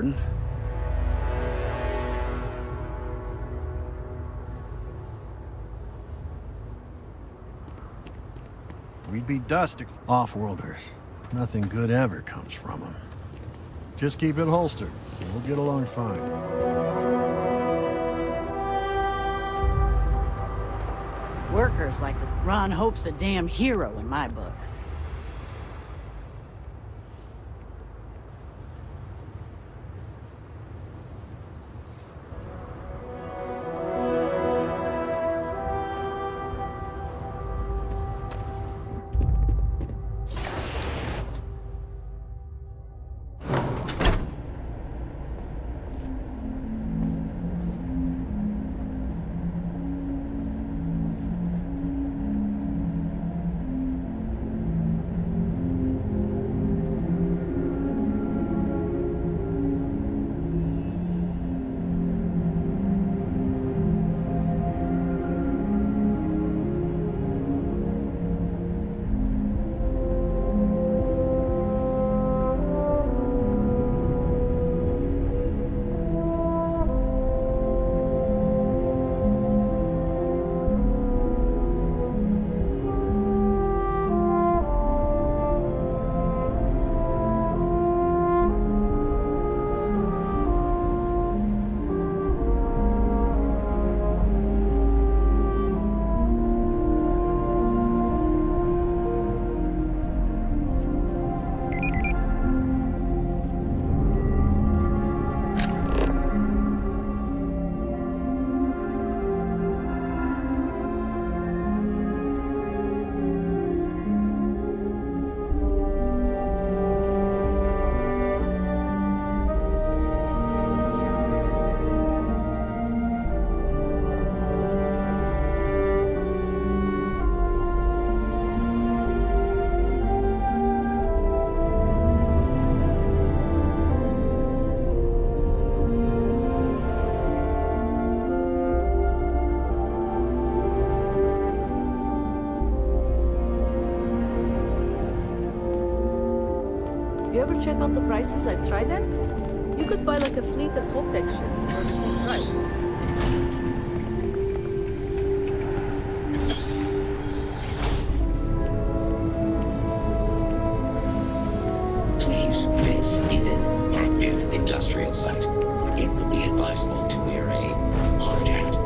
pardon. We'd be dust off-worlders. Nothing good ever comes from them. Just keep it holstered, and we'll get along fine. Workers like to... Ron Hope's a damn hero in my book. You ever check out the prices at Trident? You could buy like a fleet of Hope Tech ships for the same price. Please, this is an active industrial site. It would be advisable to wear a hard hat.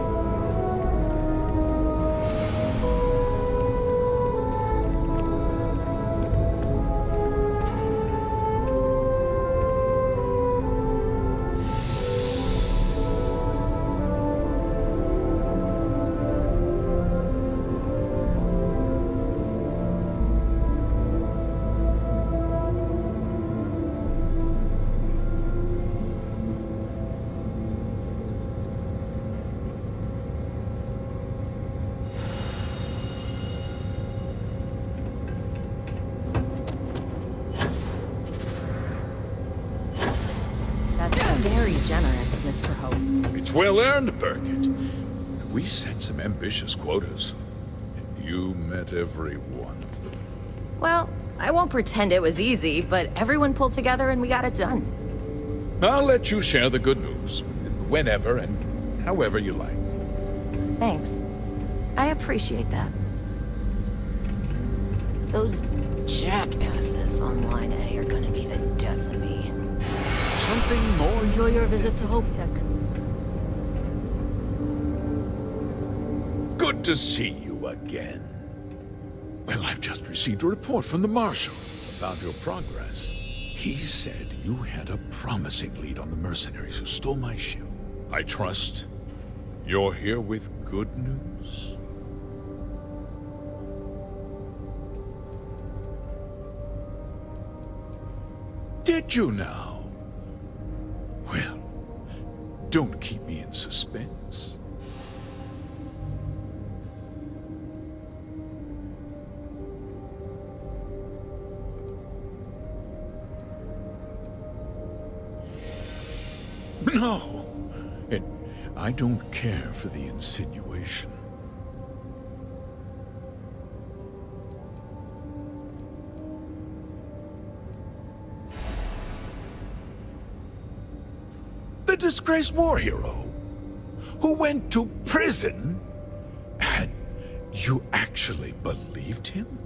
Very generous, Mr. Hope. It's well earned, Burkett. We set some ambitious quotas, and you met every one of them. Well, I won't pretend it was easy, but everyone pulled together and we got it done. I'll let you share the good news, whenever and however you like. Thanks. I appreciate that. Those jackasses on Line A are gonna be the death of me. Something more? Enjoy your visit to Hope Tech. Good to see you again. Well, I've just received a report from the Marshal about your progress. He said you had a promising lead on the mercenaries who stole my ship. I trust you're here with good news. Did you now? Well, don't keep me in suspense. No, and I don't care for the insinuation. disgraced war hero who went to prison, and you actually believed him?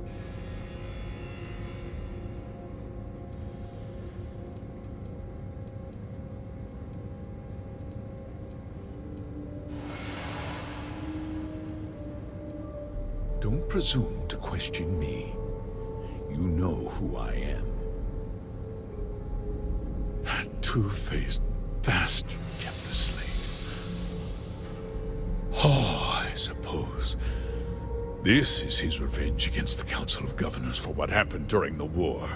Don't presume to question me. You know who I am. That two-faced bastard kept the slate. Oh, I suppose this is his revenge against the Council of Governors for what happened during the war.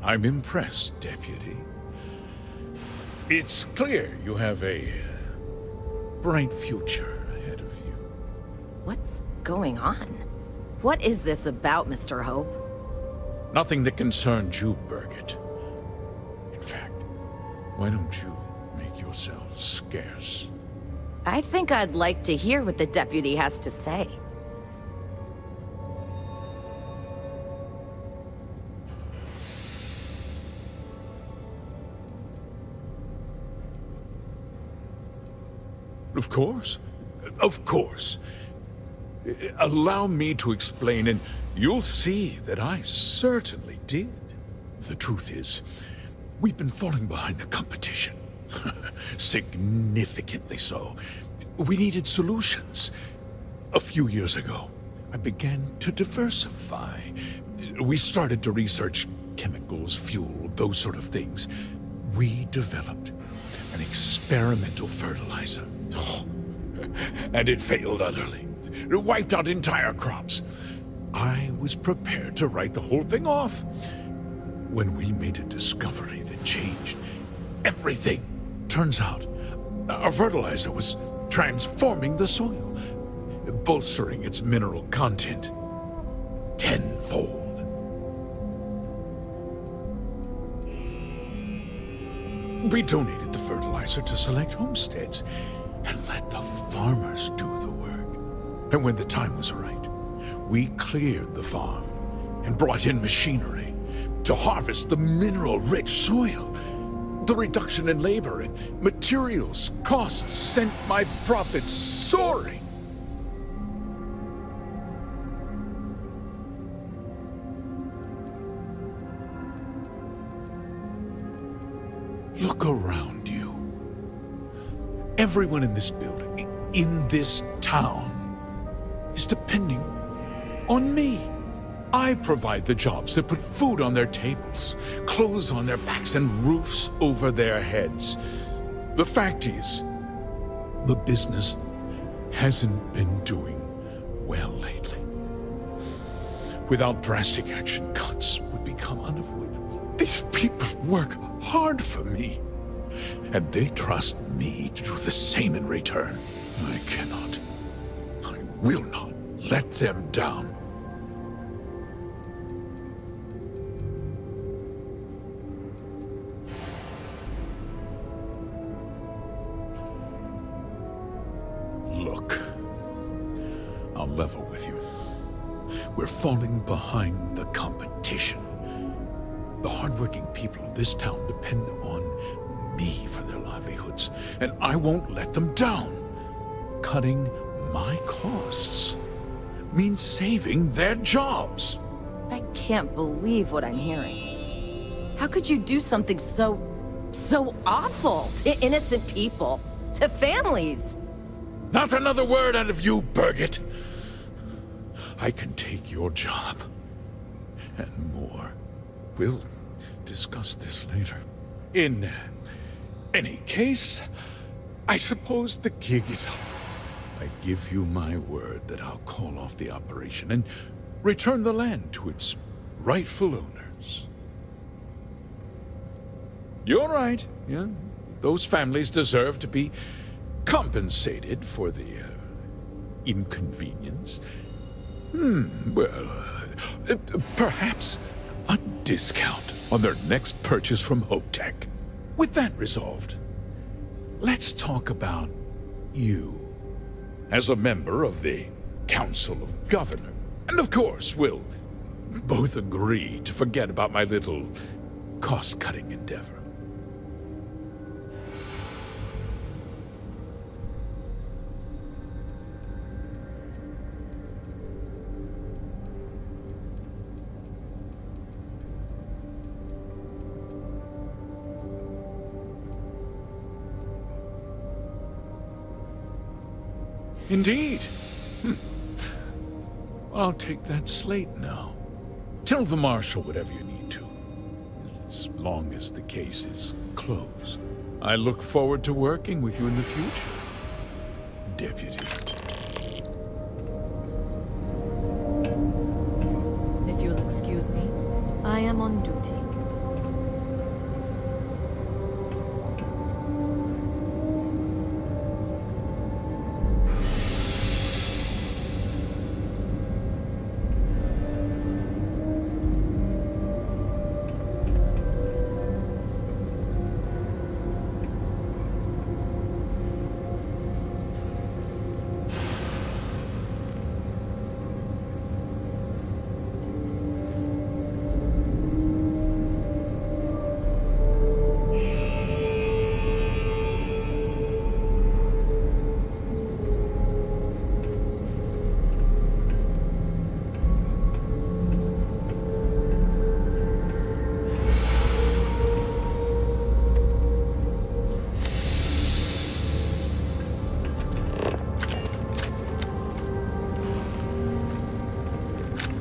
I'm impressed, Deputy. It's clear you have a bright future ahead of you. What's going on? What is this about, Mr. Hope? Nothing that concerns you, Birgit. In fact, why don't you make yourself scarce? I think I'd like to hear what the deputy has to say. Of course. Of course. Allow me to explain, and you'll see that I certainly did. The truth is, we've been falling behind the competition. Significantly so. We needed solutions. A few years ago, I began to diversify. We started to research chemicals, fuel, those sort of things. We developed an experimental fertilizer. And it failed utterly. It wiped out entire crops. I was prepared to write the whole thing off when we made a discovery that changed everything. Turns out, our fertilizer was transforming the soil, bolstering its mineral content tenfold. We donated the fertilizer to select homesteads and let the farmers do the work. And when the time was right, we cleared the farm and brought in machinery to harvest the mineral-rich soil. The reduction in labor and materials costs sent my profits soaring. Look around you. Everyone in this building, in this town, is depending on me. I provide the jobs that put food on their tables, clothes on their backs, and roofs over their heads. The fact is, the business hasn't been doing well lately. Without drastic action, cuts would become unavoidable. These people work hard for me, and they trust me to do the same in return. I cannot, I will not let them down. Look, I'll level with you. We're falling behind the competition. The hardworking people of this town depend on me for their livelihoods, and I won't let them down. Cutting my costs means saving their jobs. I can't believe what I'm hearing. How could you do something so awful to innocent people, to families? Not another word out of you, Birgit. I can take your job and more. We'll discuss this later. In any case, I suppose the gig is up. I give you my word that I'll call off the operation and return the land to its rightful owners. You're right, yeah. Those families deserve to be compensated for the inconvenience. Perhaps a discount on their next purchase from HopeTech. With that resolved, let's talk about you as a member of the Council of Governors. And of course, we'll both agree to forget about my little cost-cutting endeavor. Indeed. I'll take that slate now. Tell the Marshal whatever you need to, as long as the case is closed. I look forward to working with you in the future, Deputy. If you'll excuse me, I am on duty.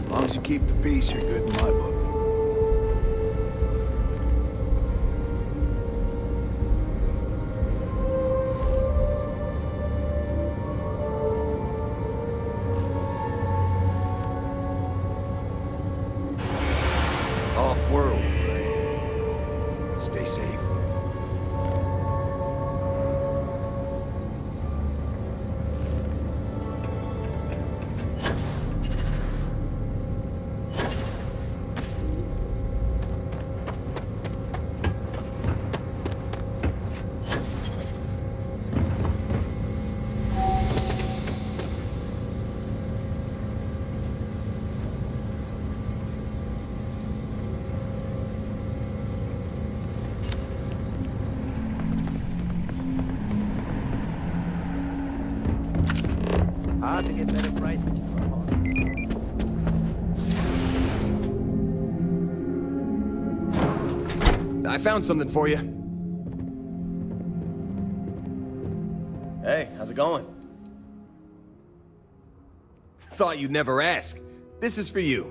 As long as you keep the peace, you're good in my book. Off-world, right? Stay safe. Hard to get better prices for a home. I found something for you. Hey, how's it going? Thought you'd never ask. This is for you.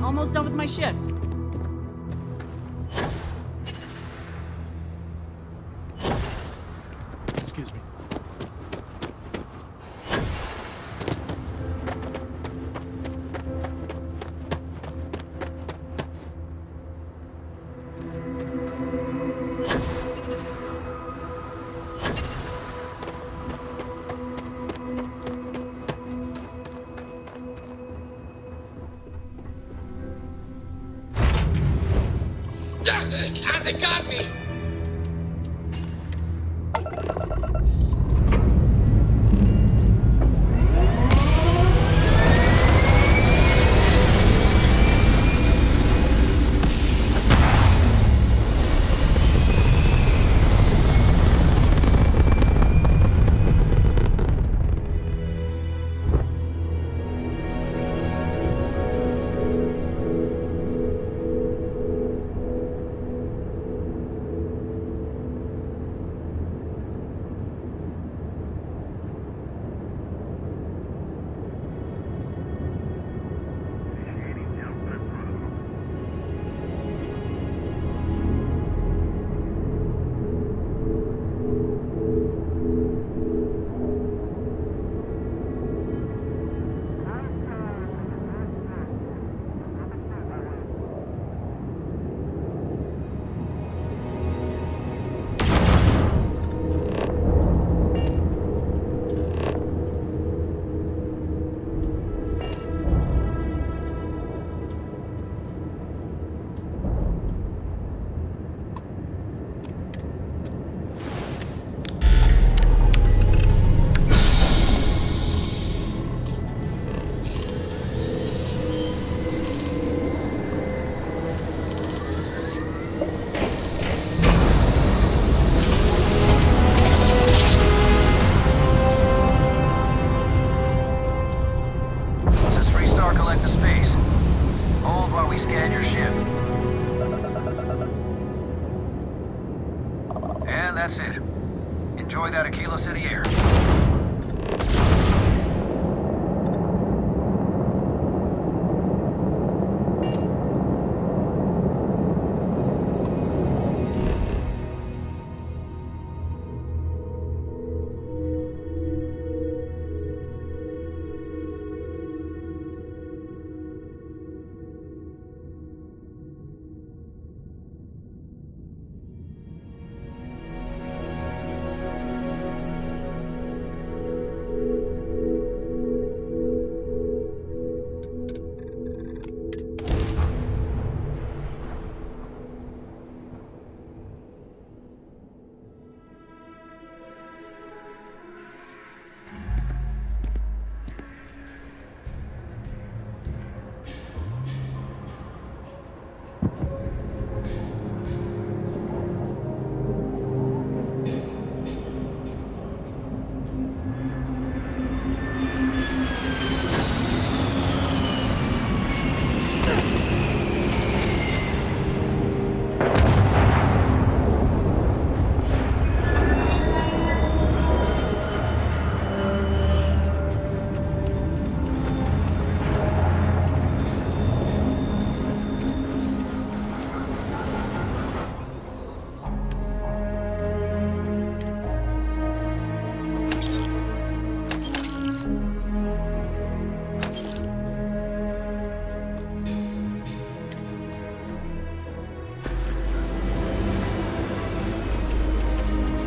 Almost done with my shift. Excuse me. They got me! Yeah, that's it. Enjoy that Aquila City air.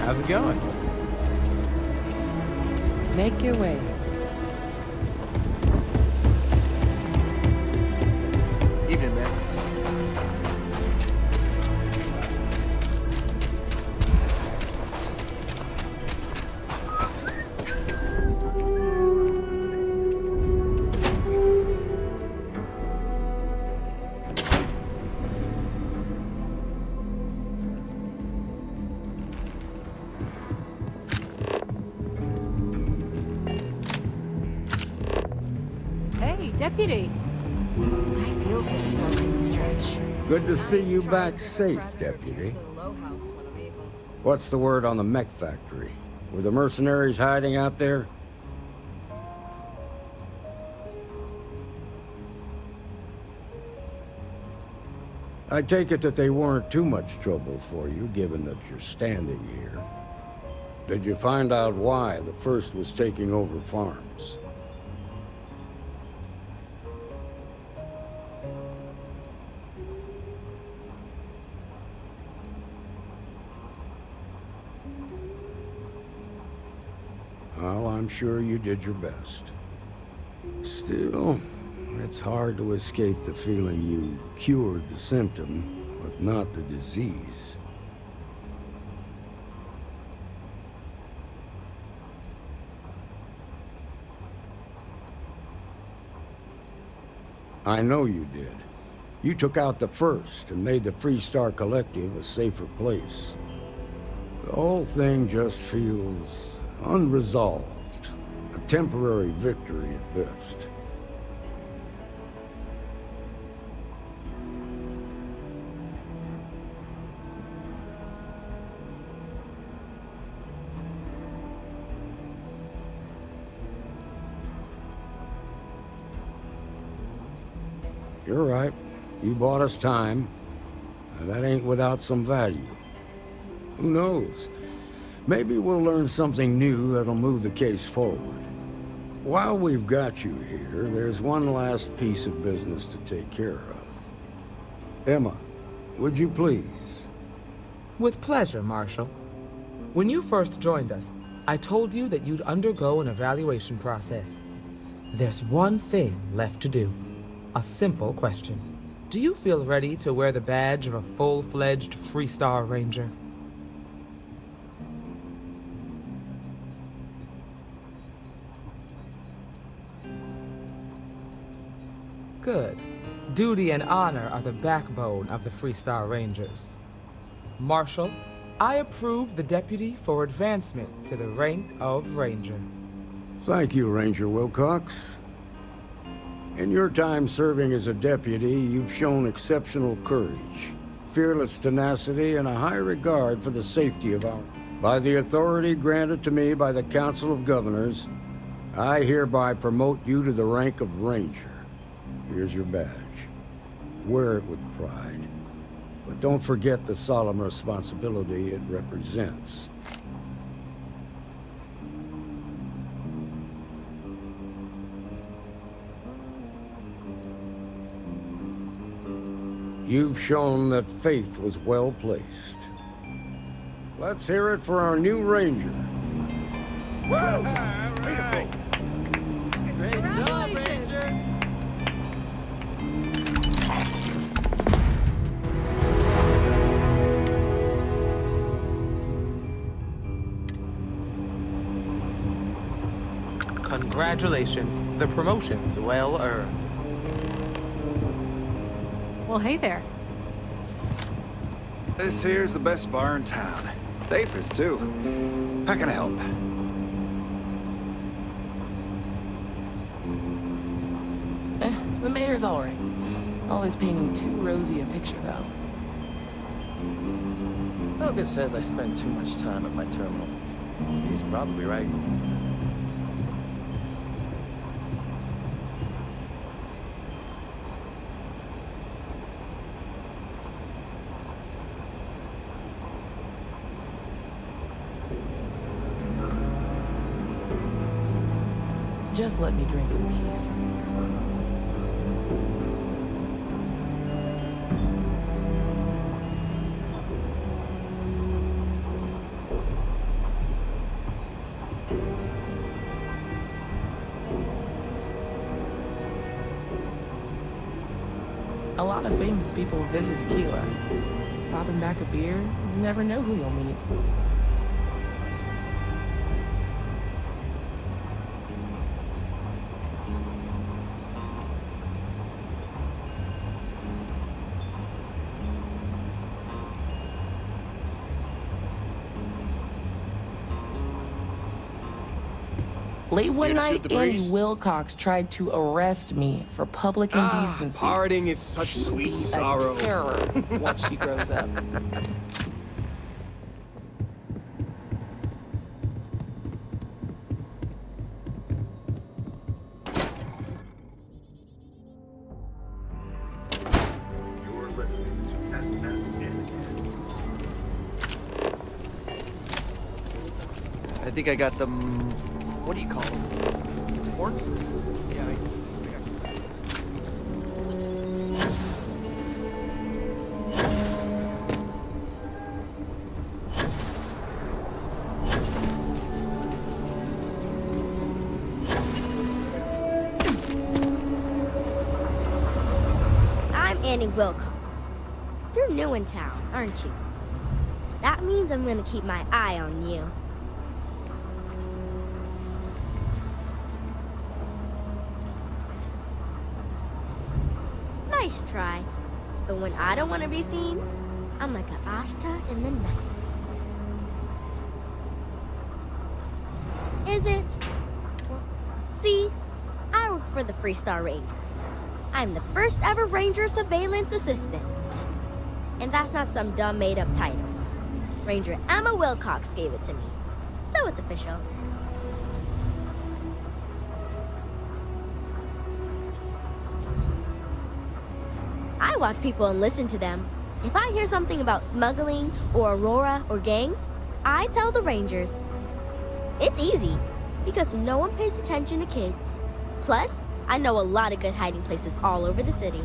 How's it going? Make your way. Evening, man. Deputy. I feel for the folk in the stretch. Good to see you back safe, Deputy. What's the word on the mech factory? Were the mercenaries hiding out there? I take it that they weren't too much trouble for you, given that you're standing here. Did you find out why the First was taking over farms? Well, I'm sure you did your best. Still, it's hard to escape the feeling you cured the symptom, but not the disease. I know you did. You took out the First and made the Freestar Collective a safer place. The whole thing just feels unresolved. A temporary victory at best. You're right. You bought us time. And that ain't without some value. Who knows? Maybe we'll learn something new that'll move the case forward. While we've got you here, there's one last piece of business to take care of. Emma, would you please? With pleasure, Marshal. When you first joined us, I told you that you'd undergo an evaluation process. There's one thing left to do. A simple question. Do you feel ready to wear the badge of a full-fledged Freestar Ranger? Good. Duty and honor are the backbone of the Freestar Rangers. Marshal, I approve the deputy for advancement to the rank of Ranger. Thank you, Ranger Wilcox. In your time serving as a deputy, you've shown exceptional courage, fearless tenacity and a high regard for the safety of our... By the authority granted to me by the Council of Governors, I hereby promote you to the rank of Ranger. Here's your badge. Wear it with pride. But don't forget the solemn responsibility it represents. You've shown that faith was well placed. Let's hear it for our new Ranger. Whoa! Great job, Ranger! Congratulations. The promotion's well earned. Well, hey there. This here's the best bar in town. Safest, too. How can I help? The mayor's all right. Always painting too rosy a picture, though. Helga says I spend too much time at my terminal. She's probably right. Just let me drink in peace. A lot of famous people visit Aquila. Popping back a beer, you never know who you'll meet. Late one night, Andy Wilcox tried to arrest me for public indecency. Parting is such sweet sorrow. A terror once she grows up. I think I got them. What do you call them? Horns? Yeah, I I'm Annie Wilcox. You're new in town, aren't you? That means I'm gonna keep my eye on you. Nice try. But when I don't want to be seen, I'm like an Ashta in the night. Is it? See, I work for the Freestar Rangers. I'm the first ever Ranger Surveillance Assistant. And that's not some dumb made-up title. Ranger Emma Wilcox gave it to me. So it's official. I watch people and listen to them. If I hear something about smuggling or Aurora or gangs, I tell the Rangers. It's easy, because no one pays attention to kids. Plus, I know a lot of good hiding places all over the city.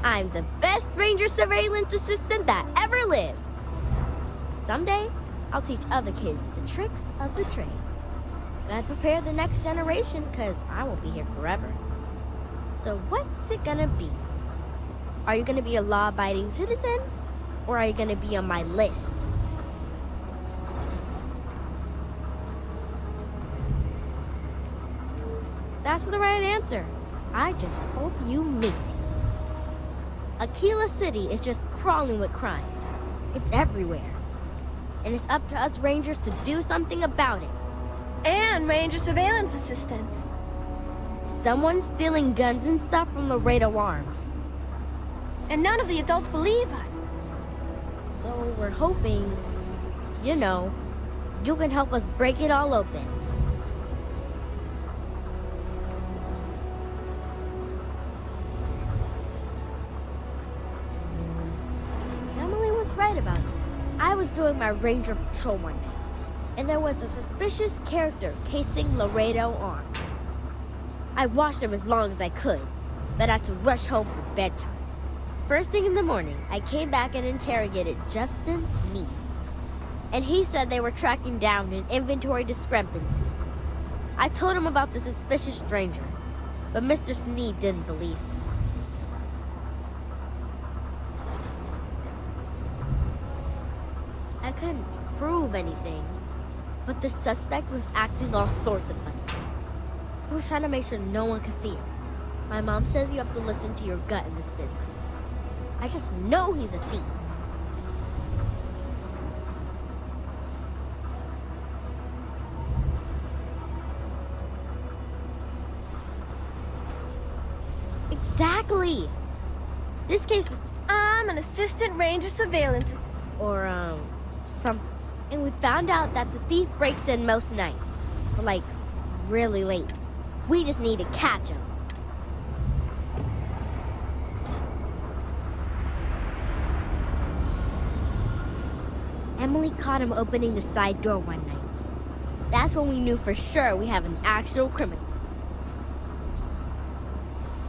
I'm the best Ranger Surveillance Assistant that ever lived. Someday, I'll teach other kids the tricks of the trade. Gotta prepare the next generation, because I won't be here forever. So what's it gonna be? Are you gonna be a law-abiding citizen? Or are you gonna be on my list? That's the right answer. I just hope you mean it. Aquila City is just crawling with crime. It's everywhere. And it's up to us Rangers to do something about it. And Ranger surveillance assistant. Someone's stealing guns and stuff from Laredo Arms. And none of the adults believe us. So we're hoping, you know, you can help us break it all open. Emily was right about you. I was doing my ranger patrol one night, and there was a suspicious character casing Laredo Arms. I watched him as long as I could, but I had to rush home for bedtime. First thing in the morning, I came back and interrogated Justin Sneed. And he said they were tracking down an inventory discrepancy. I told him about the suspicious stranger, but Mr. Sneed didn't believe me. I couldn't prove anything, but the suspect was acting all sorts of funny. He was trying to make sure no one could see him. My mom says you have to listen to your gut in this business. I just know he's a thief. Exactly! This case was... I'm an assistant ranger surveillance... Or, something. And we found out that the thief breaks in most nights. Like, really late. We just need to catch him. Emily caught him opening the side door one night. That's when we knew for sure we have an actual criminal.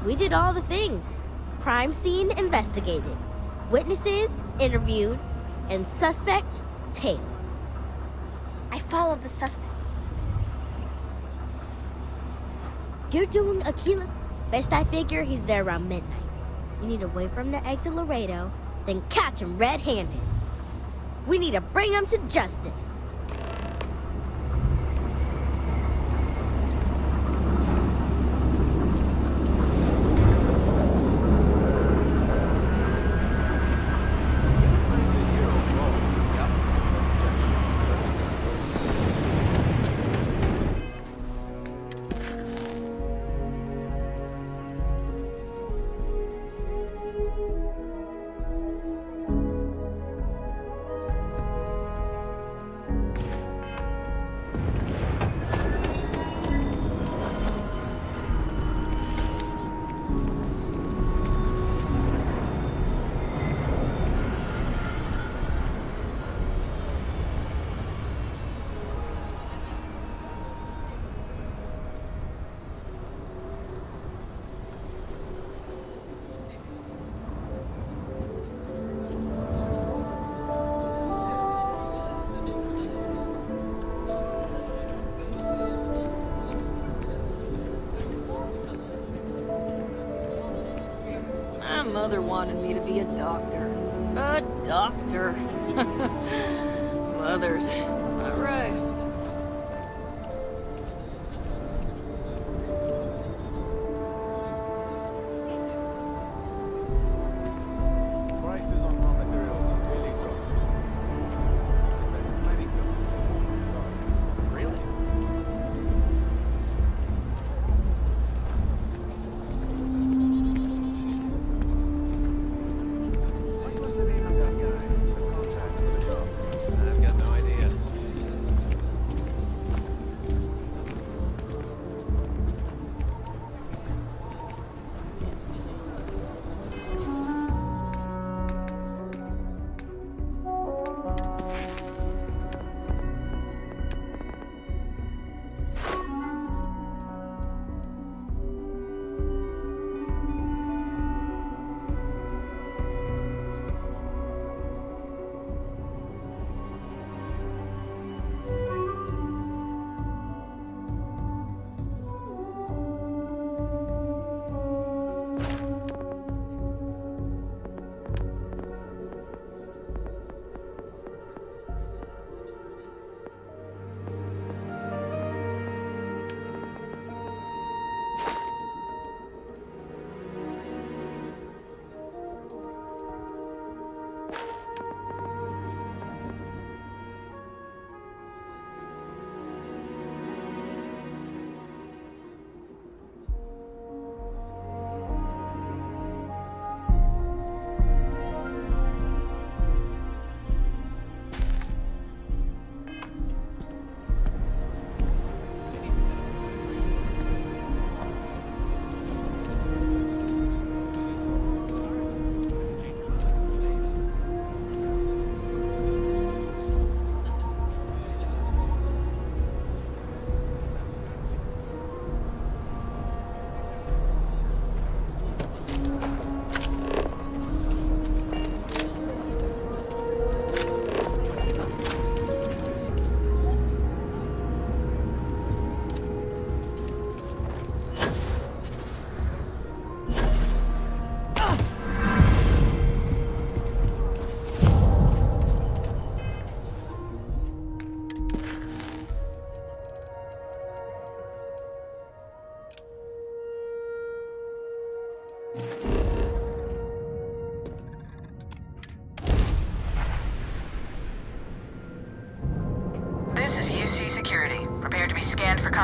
We did all the things. Crime scene investigated. Witnesses interviewed. And suspect tailed. I followed the suspect. You're doing Aquila's. Best I figure he's there around midnight. You need to wait for him to exit Laredo, then catch him red-handed. We need to bring him to justice. My mother wanted me to be a doctor. A doctor. Mothers. All right. Prices on raw materials are really dropping. Really? What was the name of that guy? The contact for the job? I've got no idea.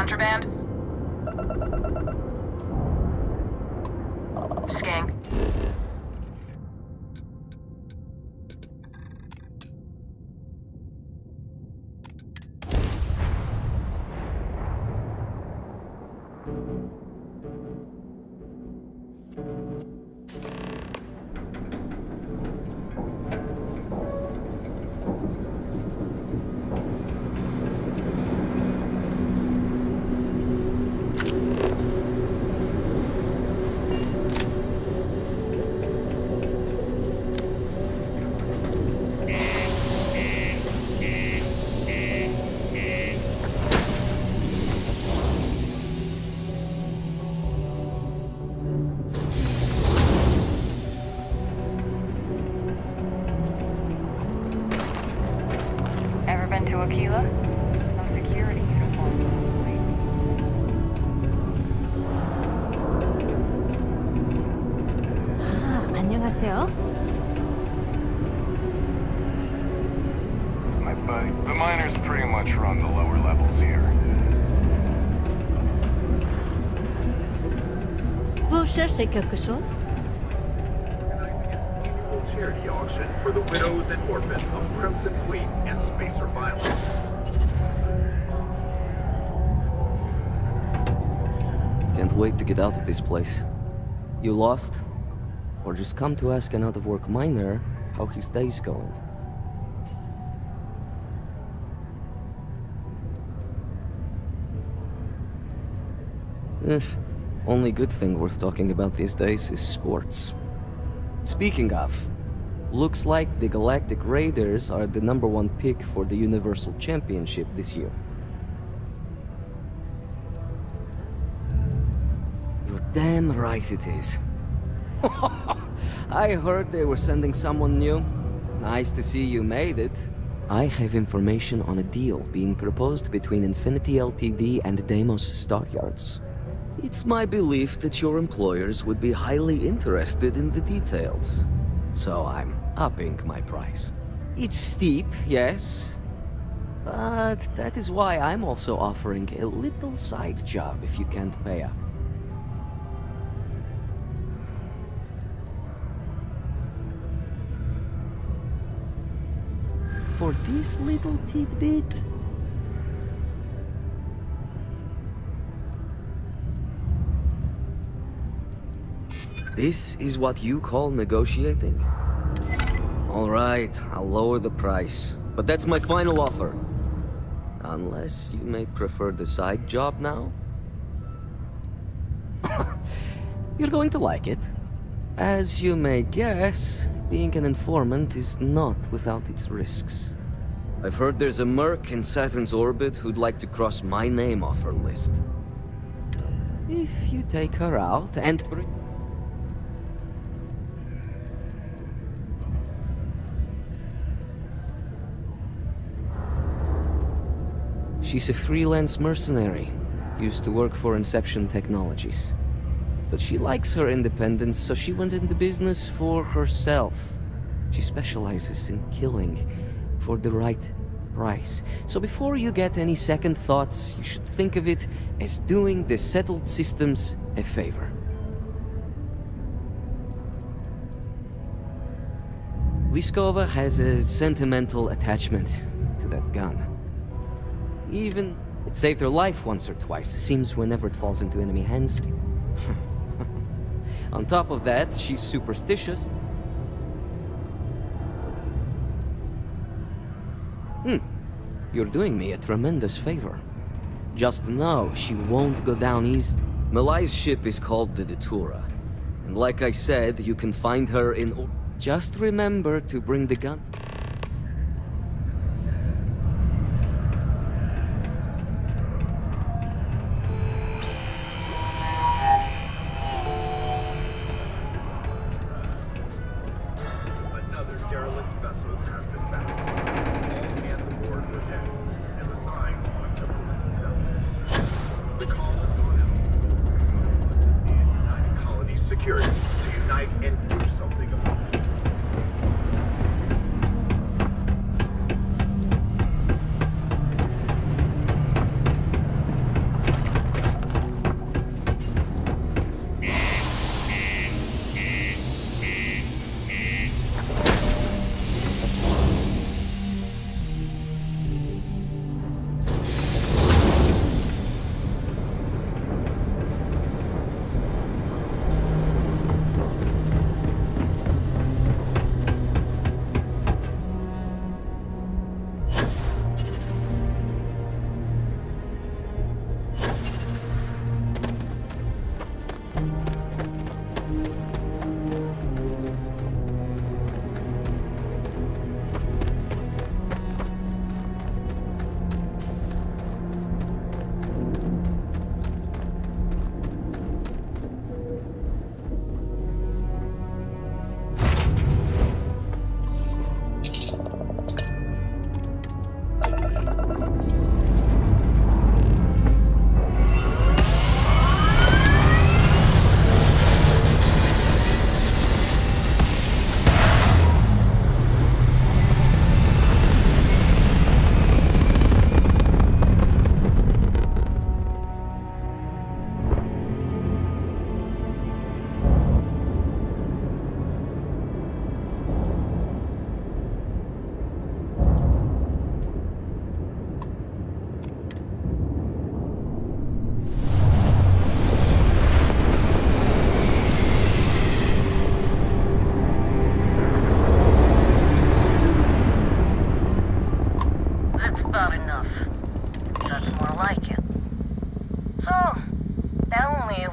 Contraband? Skank. Ever been to Aquila? No security uniform. 안녕하세요. My buddy, the miners pretty much run the lower levels here. Vous cherchez quelque chose? Charity auction for the widows and orphans of Crimson Fleet and Spacer violence. Can't wait to get out of this place. You lost? Or just come to ask an out-of-work miner how his day's going? Only good thing worth talking about these days is sports. Speaking of, looks like the Galactic Raiders are the #1 pick for the Universal Championship this year. You're damn right it is. I heard they were sending someone new. Nice to see you made it. I have information on a deal being proposed between Infinity Ltd and Deimos Stockyards. It's my belief that your employers would be highly interested in the details. So I'm upping my price. It's steep, yes. But that is why I'm also offering a little side job if you can't pay up. For this little tidbit? This is what you call negotiating? All right, I'll lower the price. But that's my final offer. Unless you may prefer the side job now? You're going to like it. As you may guess, being an informant is not without its risks. I've heard there's a merc in Saturn's orbit who'd like to cross my name off her list. If you take her out and bring... She's a freelance mercenary, used to work for Inception Technologies. But she likes her independence, so she went into business for herself. She specializes in killing for the right price. So before you get any second thoughts, you should think of it as doing the settled systems a favor. Liskova has a sentimental attachment to that gun. Even it saved her life once or twice, seems whenever it falls into enemy hands. On top of that, she's superstitious. You're doing me a tremendous favor. Just know she won't go down easy. Malai's ship is called the Datura. And like I said, you can find her in... Just remember to bring the gun.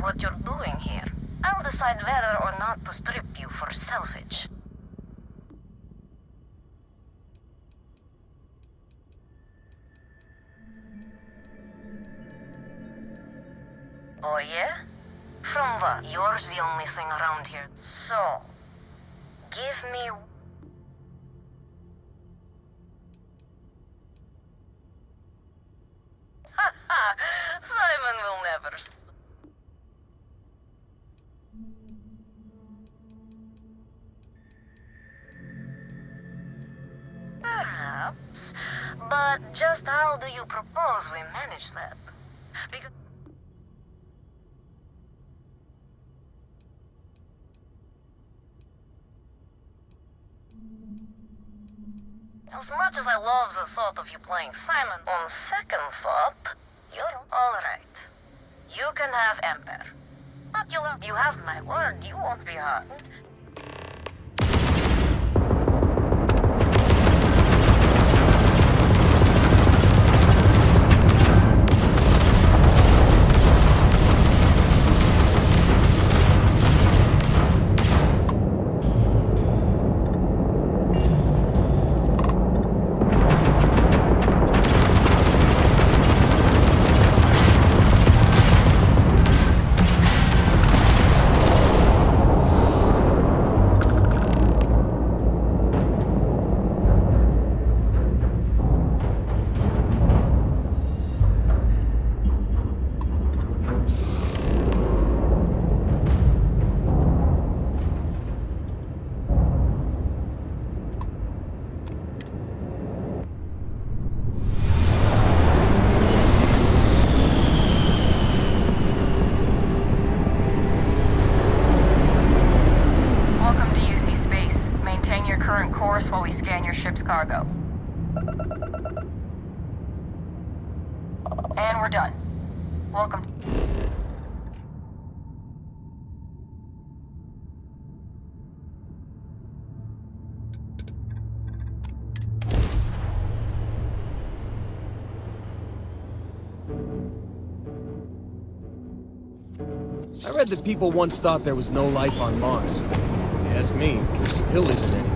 what you're doing here. I'll decide whether or not to strip you for salvage. Oh yeah? From what? You're the only thing around here. So, give me... Simon will never... Perhaps. But just how do you propose we manage that? Because... As much as I love the thought of you playing Simon, on second thought, you're alright. You can have Emperor. But you have my word, you won't be harmed. While we scan your ship's cargo. And we're done. Welcome. I read that people once thought there was no life on Mars. If you ask me, there still isn't any.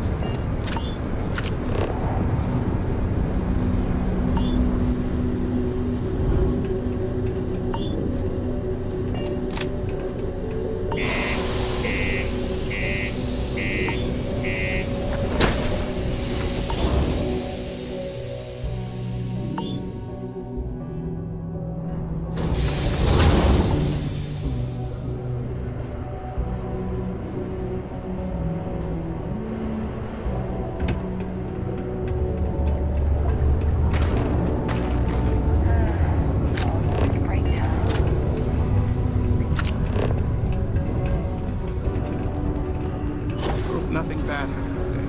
Nothing bad happens today.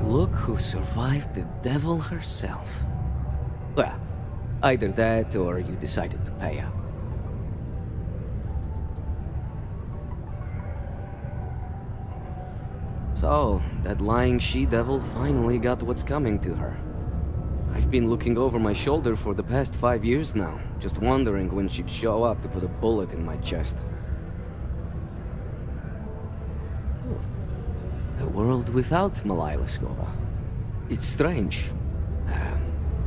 Look who survived the devil herself. Well, either that or you decided to pay up. So, that lying she-devil finally got what's coming to her. I've been looking over my shoulder for the past 5 years now, just wondering when she'd show up to put a bullet in my chest. A world without Malaya Liskova. It's strange.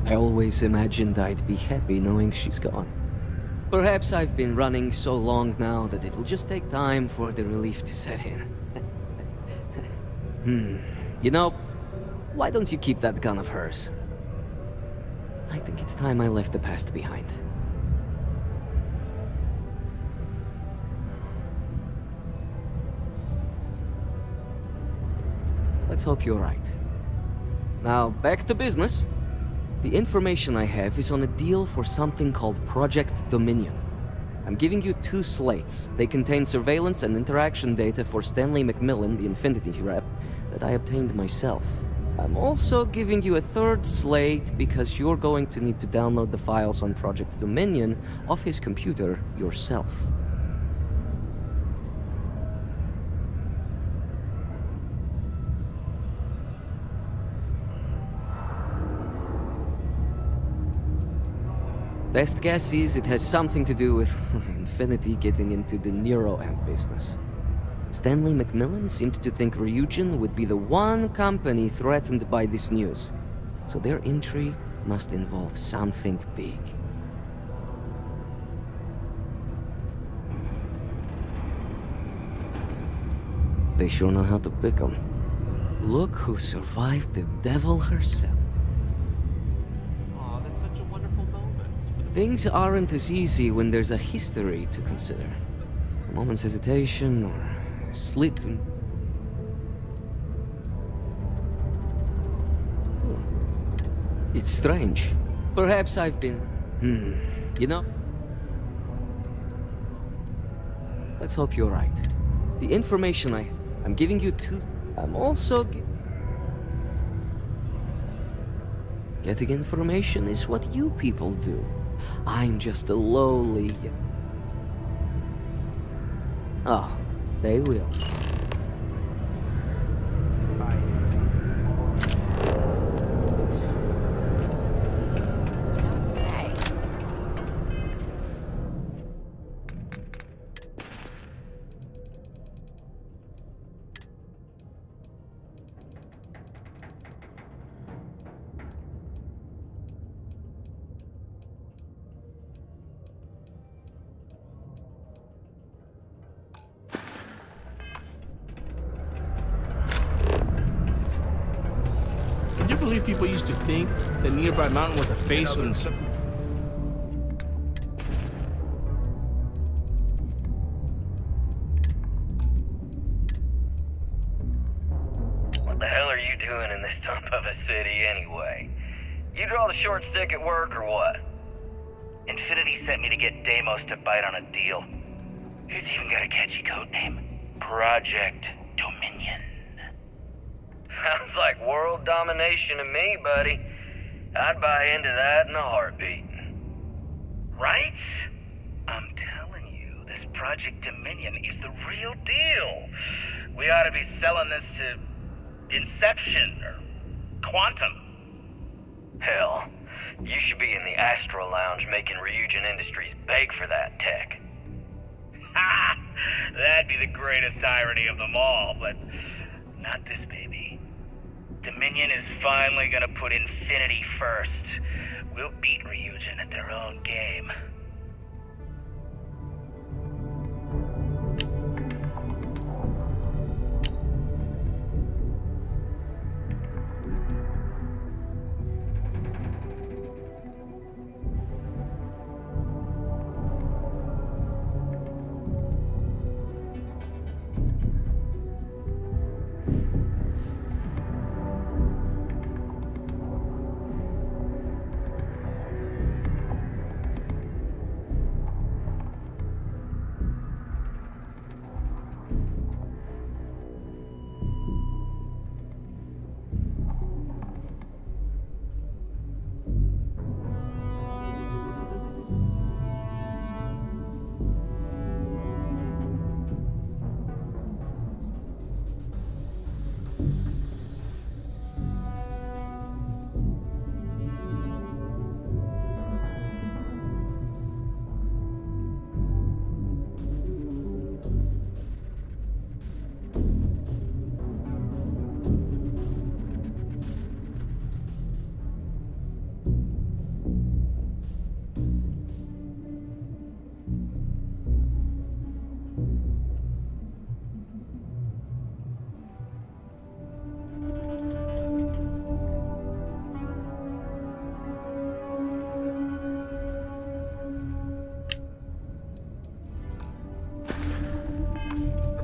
I always imagined I'd be happy knowing she's gone. Perhaps I've been running so long now that it will just take time for the relief to set in. You know, why don't you keep that gun of hers? I think it's time I left the past behind. Let's hope you're right. Now, back to business. The information I have is on a deal for something called Project Dominion. I'm giving you 2 slates. They contain surveillance and interaction data for Stanley McMillan, the Infinity rep, that I obtained myself. I'm also giving you a third slate because you're going to need to download the files on Project Dominion off his computer yourself. Best guess is it has something to do with Infinity getting into the neuroamp business. Stanley Macmillan seemed to think Ryujin would be the one company threatened by this news, so their entry must involve something big. They sure know how to pick 'em. Look who survived the devil herself. Aw, that's such a wonderful moment. Things aren't as easy when there's a history to consider. A moment's hesitation or slip. It's strange. Perhaps I've been... You know? Let's hope you're right. The information I'm giving you too... I'm also... Getting information is what you people do. I'm just a lowly... Oh, they will. Don't say. Can you believe people used to think the nearby mountain was a face when some... What the hell are you doing in this dump of a city anyway? You draw the short stick at work or what? Infinity sent me to get Deimos to bite on a deal. He's even got a catchy code name. Project Dominion. Sounds like world domination to me, buddy. I'd buy into that in a heartbeat. Right? I'm telling you, this Project Dominion is the real deal. We ought to be selling this to Inception or Quantum. Hell, you should be in the Astro Lounge making Ryujin Industries beg for that tech. Ha! That'd be the greatest irony of them all, but not this baby. Dominion is finally gonna put Infinity first. We'll beat Ryujin at their own game.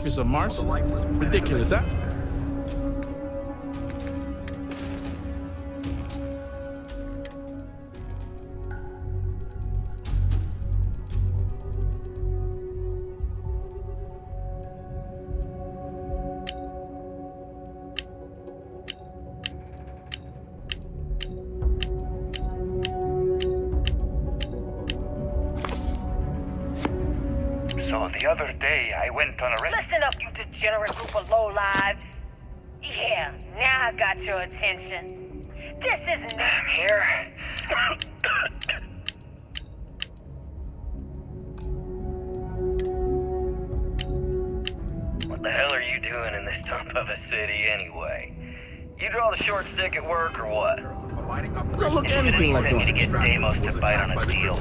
Surface of Mars? Ridiculous, huh? So the other day, I went on a Listen up, you degenerate group of lowlives. Yeah, now I got your attention. This isn't I'm here. What the hell are you doing in this dump of a city anyway? You draw the short stick at work or what? Don't look anything like me to that. get Deimos to bite on a deal.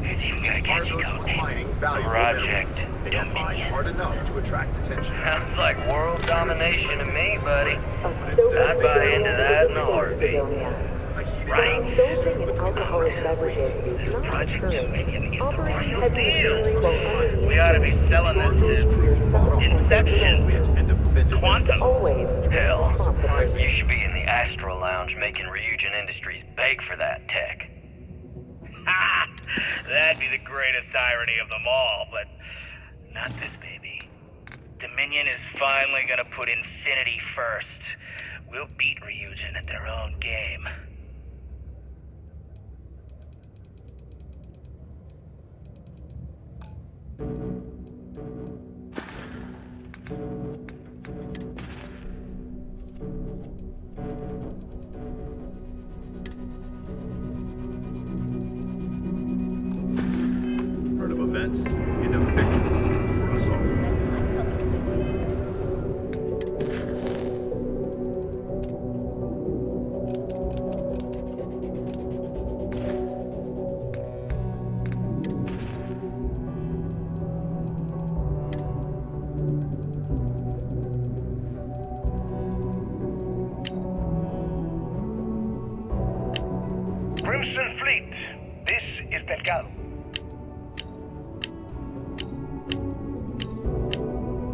He's even got a catchy code name. Project Dominion. Hard enough to attract attention. Sounds like world domination to me, buddy. I'd buy into that in a heartbeat. Right. Project Dominion is the real deal. We ought to be selling this to Inception. Quantum. Hell, you should be in the Astro Lounge making Ryujin Industries beg for that tech. Ha! That'd be the greatest irony of them all, but not this baby. Dominion is finally gonna put Infinity first. We'll beat Ryujin at their own game. Heard of events in a victory for us all. Crimson Fleet, this is Delgado.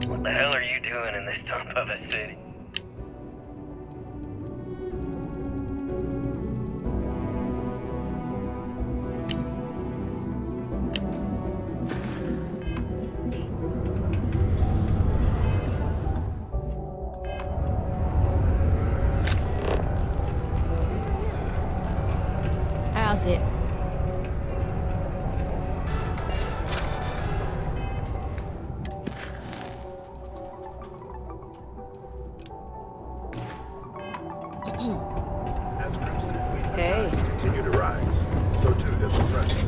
What the hell are you doing in this dump of a city? How's it? As Crimson and Fleet Hey. continue to rise, so too does the threat.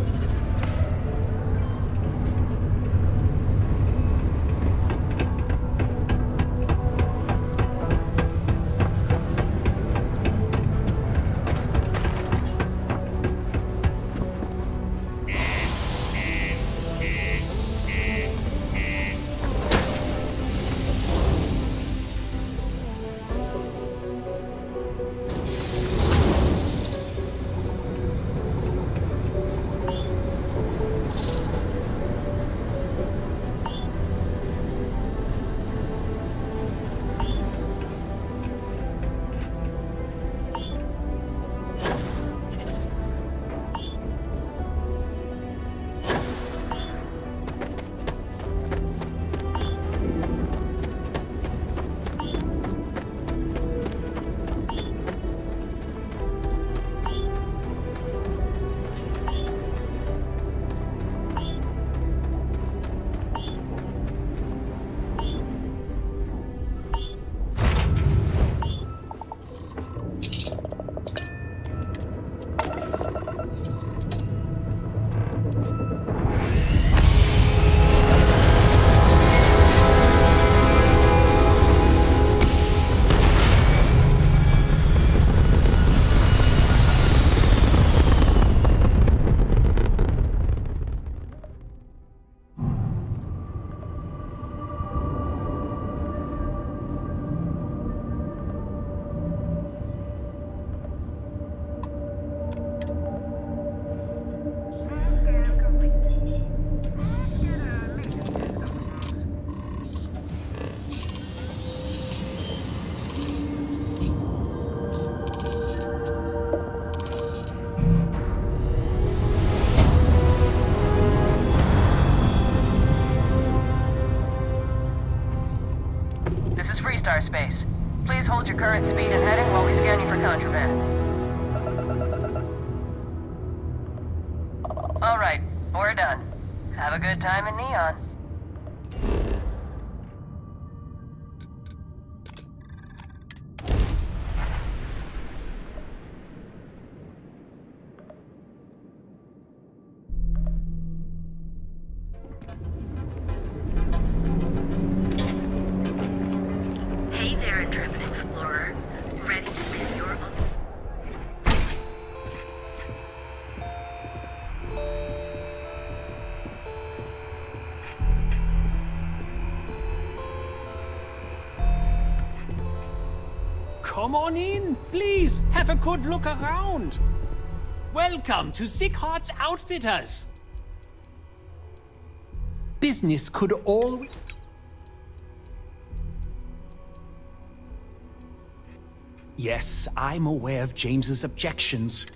Star Space. Please hold your current speed and heading while we scan you for contraband. All right, we're done. Have a good time in Neon. Hey there, intrepid explorer. Ready to live your own... Come on in, please. Have a good look around. Welcome to Sickhart's Outfitters. Business could always... Yes, I'm aware of James's objections.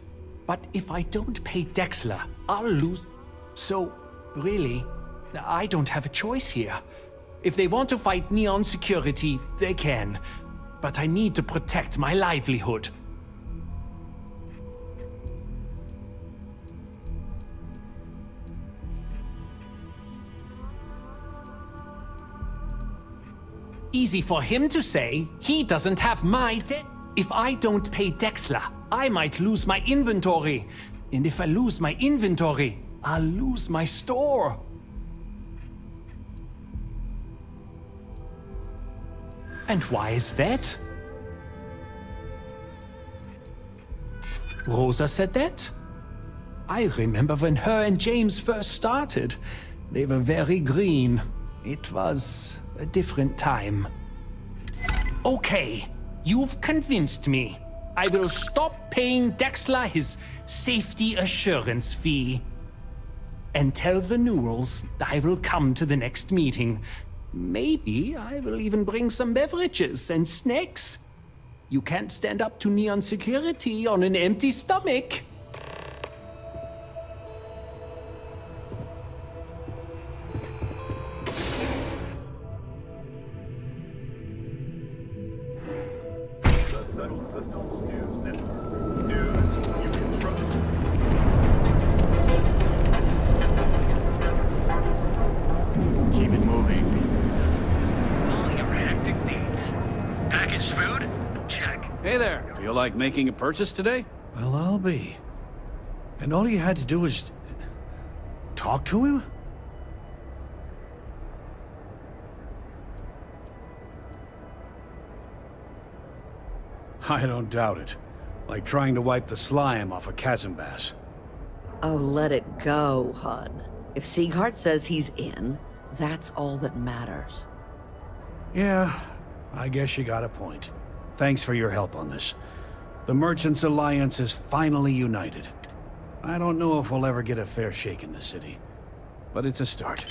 But if I don't pay Dexler, I'll lose... So, really, I don't have a choice here. If they want to fight Neon Security, they can. But I need to protect my livelihood. Easy for him to say. He doesn't have my debt. If I don't pay Dexler, I might lose my inventory. And if I lose my inventory, I'll lose my store. And why is that? Rosa said that? I remember when her and James first started. They were very green. It was a different time. Okay, you've convinced me. I will stop paying Dexler his safety assurance fee. And tell the Newells I will come to the next meeting. Maybe I will even bring some beverages and snacks. You can't stand up to Neon Security on an empty stomach. Keep it moving. All your hectic needs. Packaged food? Check. Hey there. Feel like making a purchase today? Well, I'll be. And all you had to do was... talk to him? I don't doubt it. Like trying to wipe the slime off a chasm bass. Oh, let it go, hon. If Sieghart says he's in, that's all that matters. Yeah, I guess you got a point. Thanks for your help on this. The Merchants Alliance is finally united. I don't know if we'll ever get a fair shake in the city, but it's a start.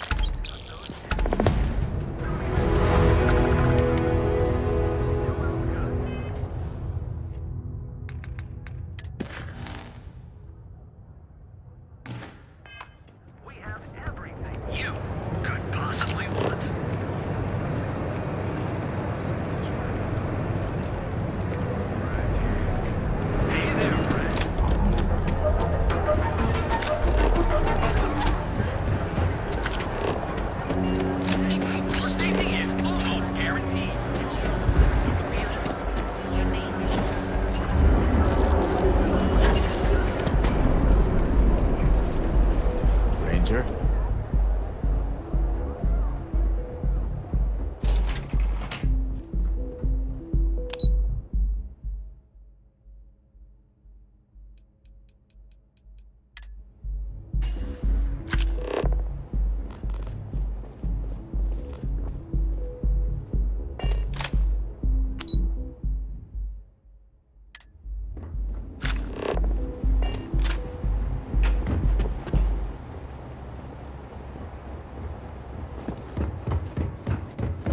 You could possibly want. Hey there, friend. Safety is almost guaranteed. Ranger?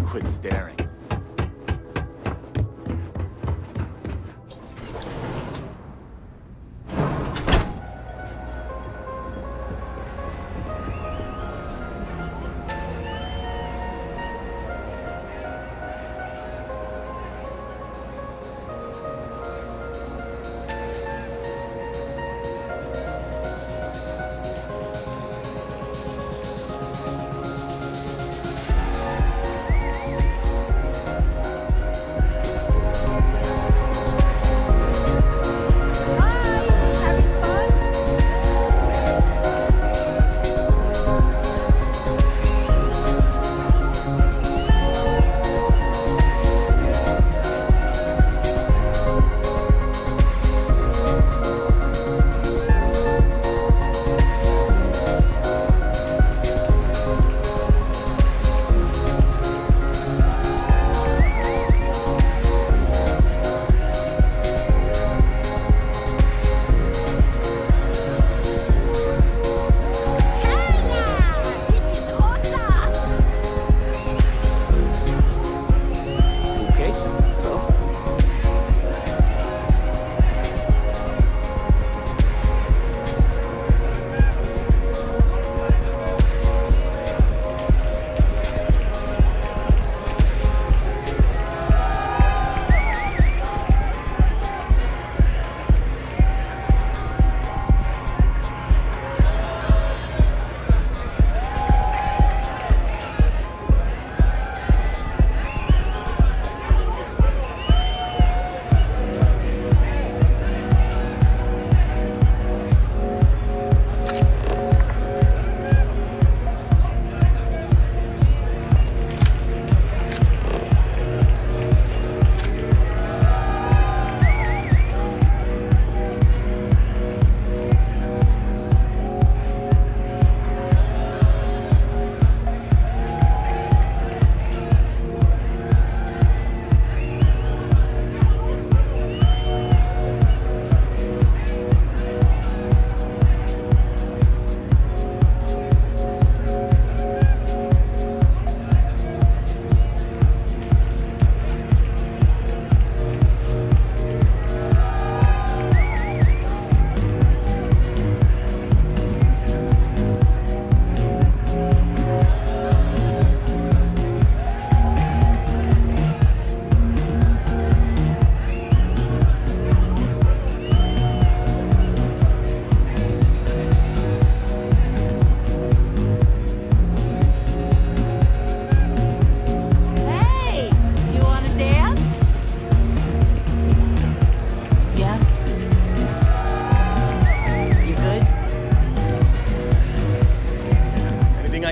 Quit staring.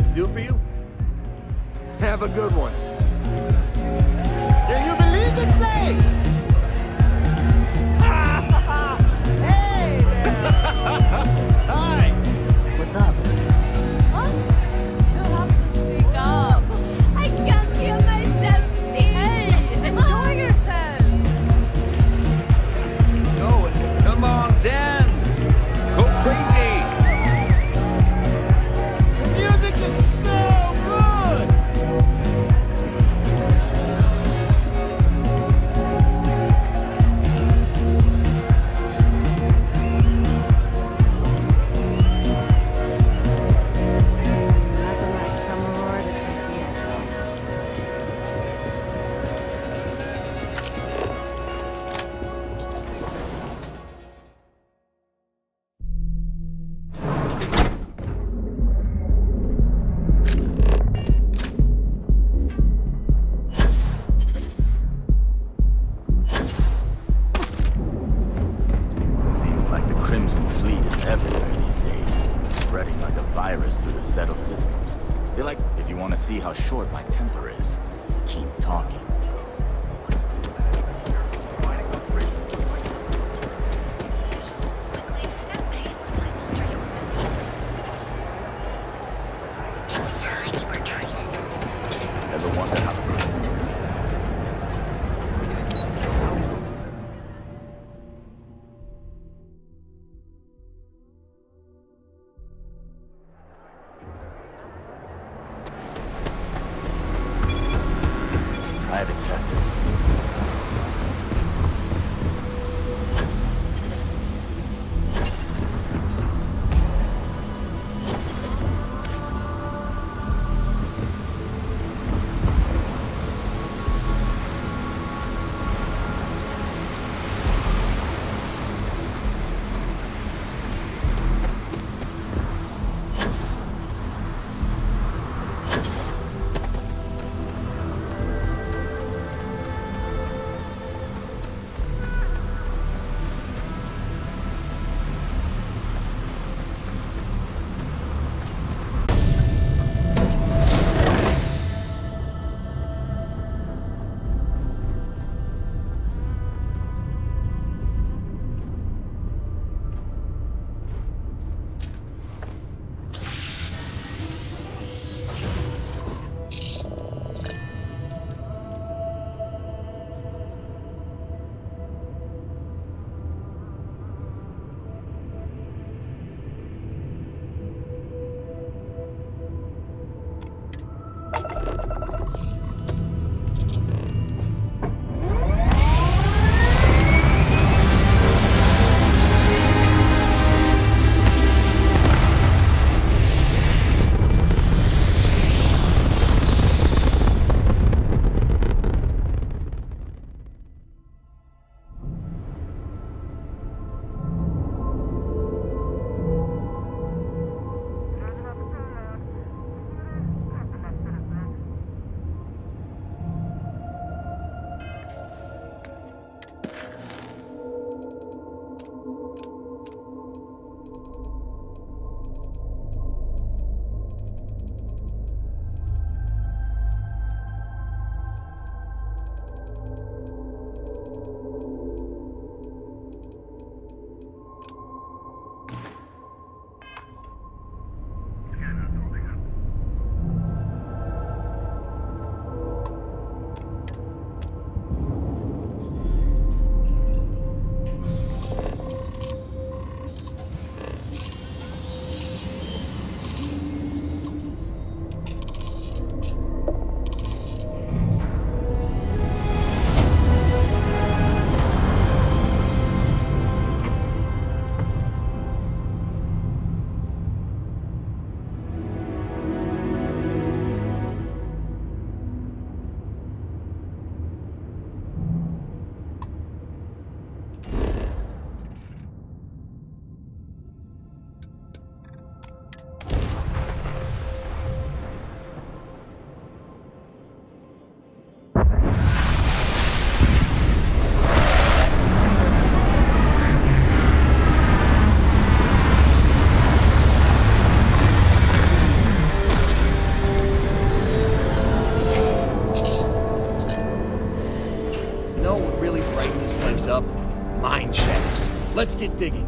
I can do for you? Have a good one. Can you believe this place? Hey there! Hi! What's up? What? You have to speak up. I can't hear myself think. Hey, enjoy yourself. Come on, dance! Go crazy! The music is so good! Nothing like some aurora to take the edge off. Seems like the Crimson Fleet is everywhere these days, spreading like a virus through the settled systems. Feel like if you want to see how short my temper is, keep talking. Ever wonder how the Crimson private sector? Let's get digging.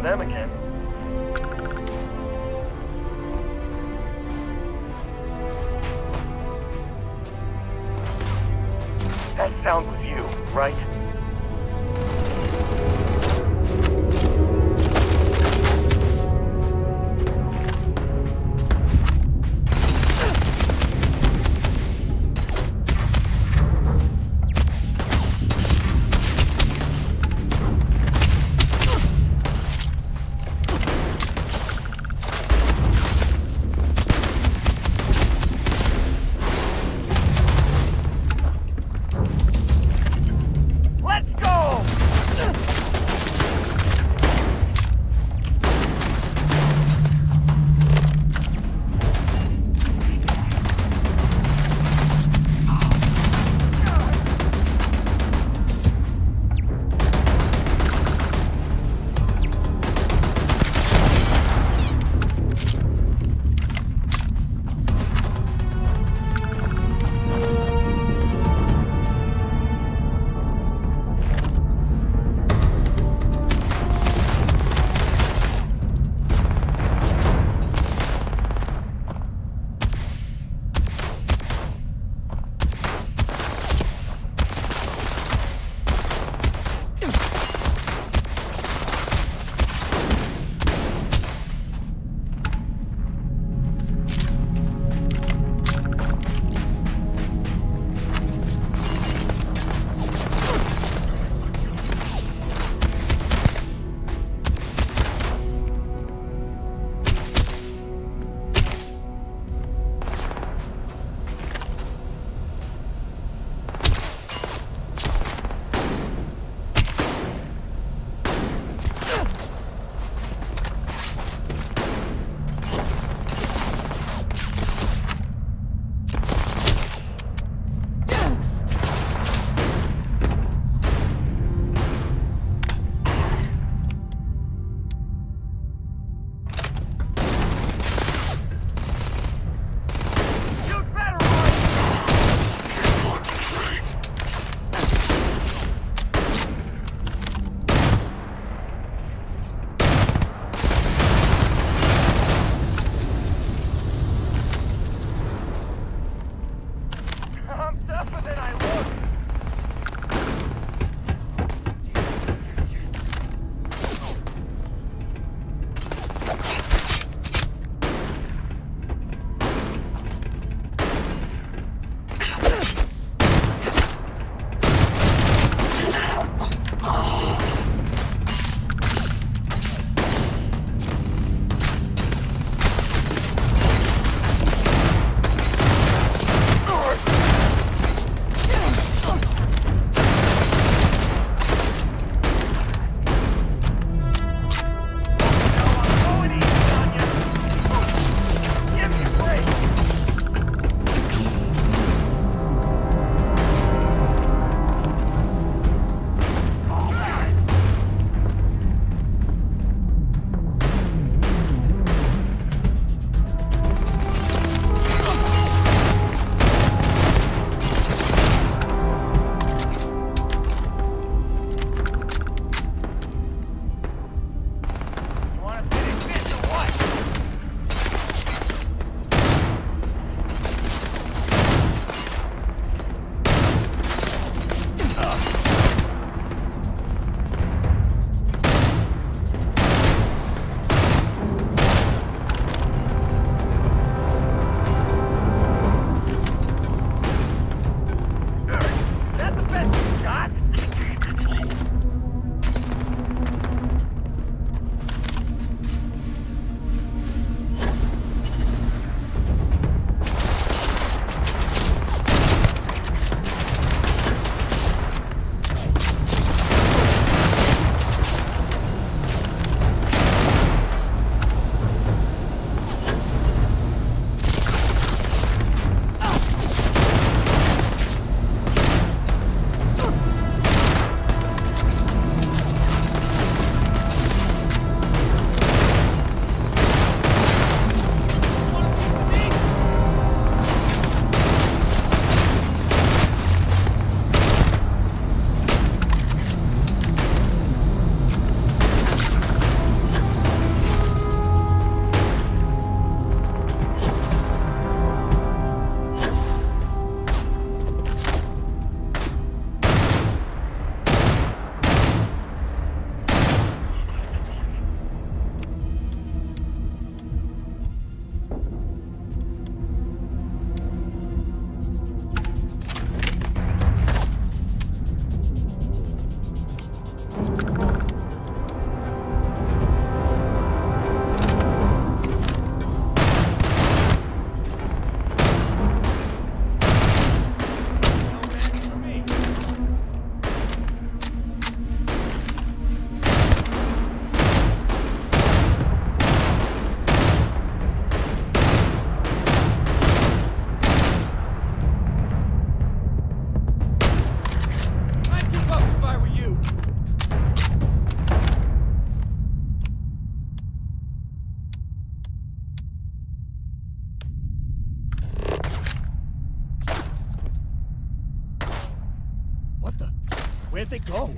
Them again. That sound was you, right? go.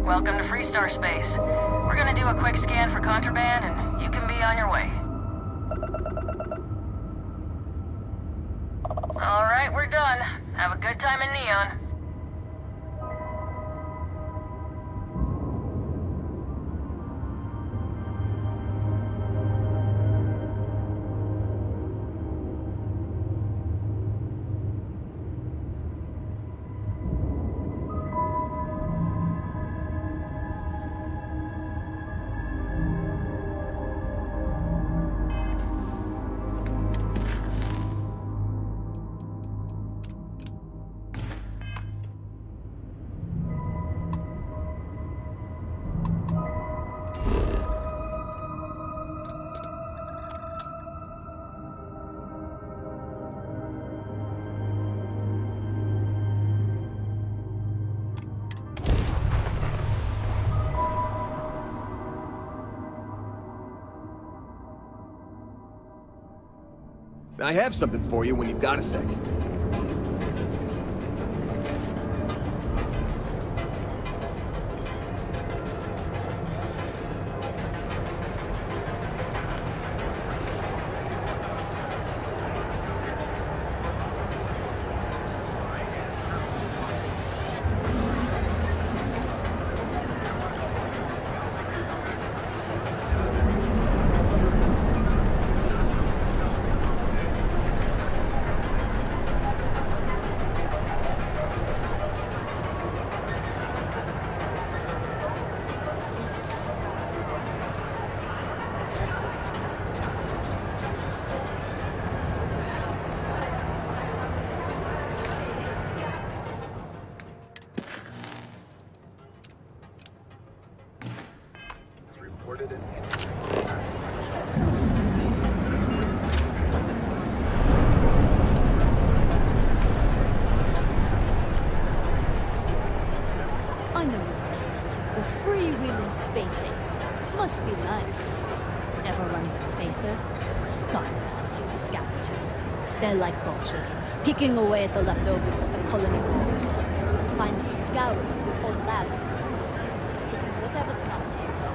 Welcome to Freestar Space. We're gonna do a quick scan for contraband, and you can be on your way. Alright, we're done. Have a good time in Neon. I have something for you when you've got a sec. I know you. The freewheeling SpaceX. Must be nice. Ever run into spacers? Scumbags and scavengers. They're like vultures, picking away at the leftovers of the colony war. You'll find them scouring the old labs and facilities, taking whatever's not named up.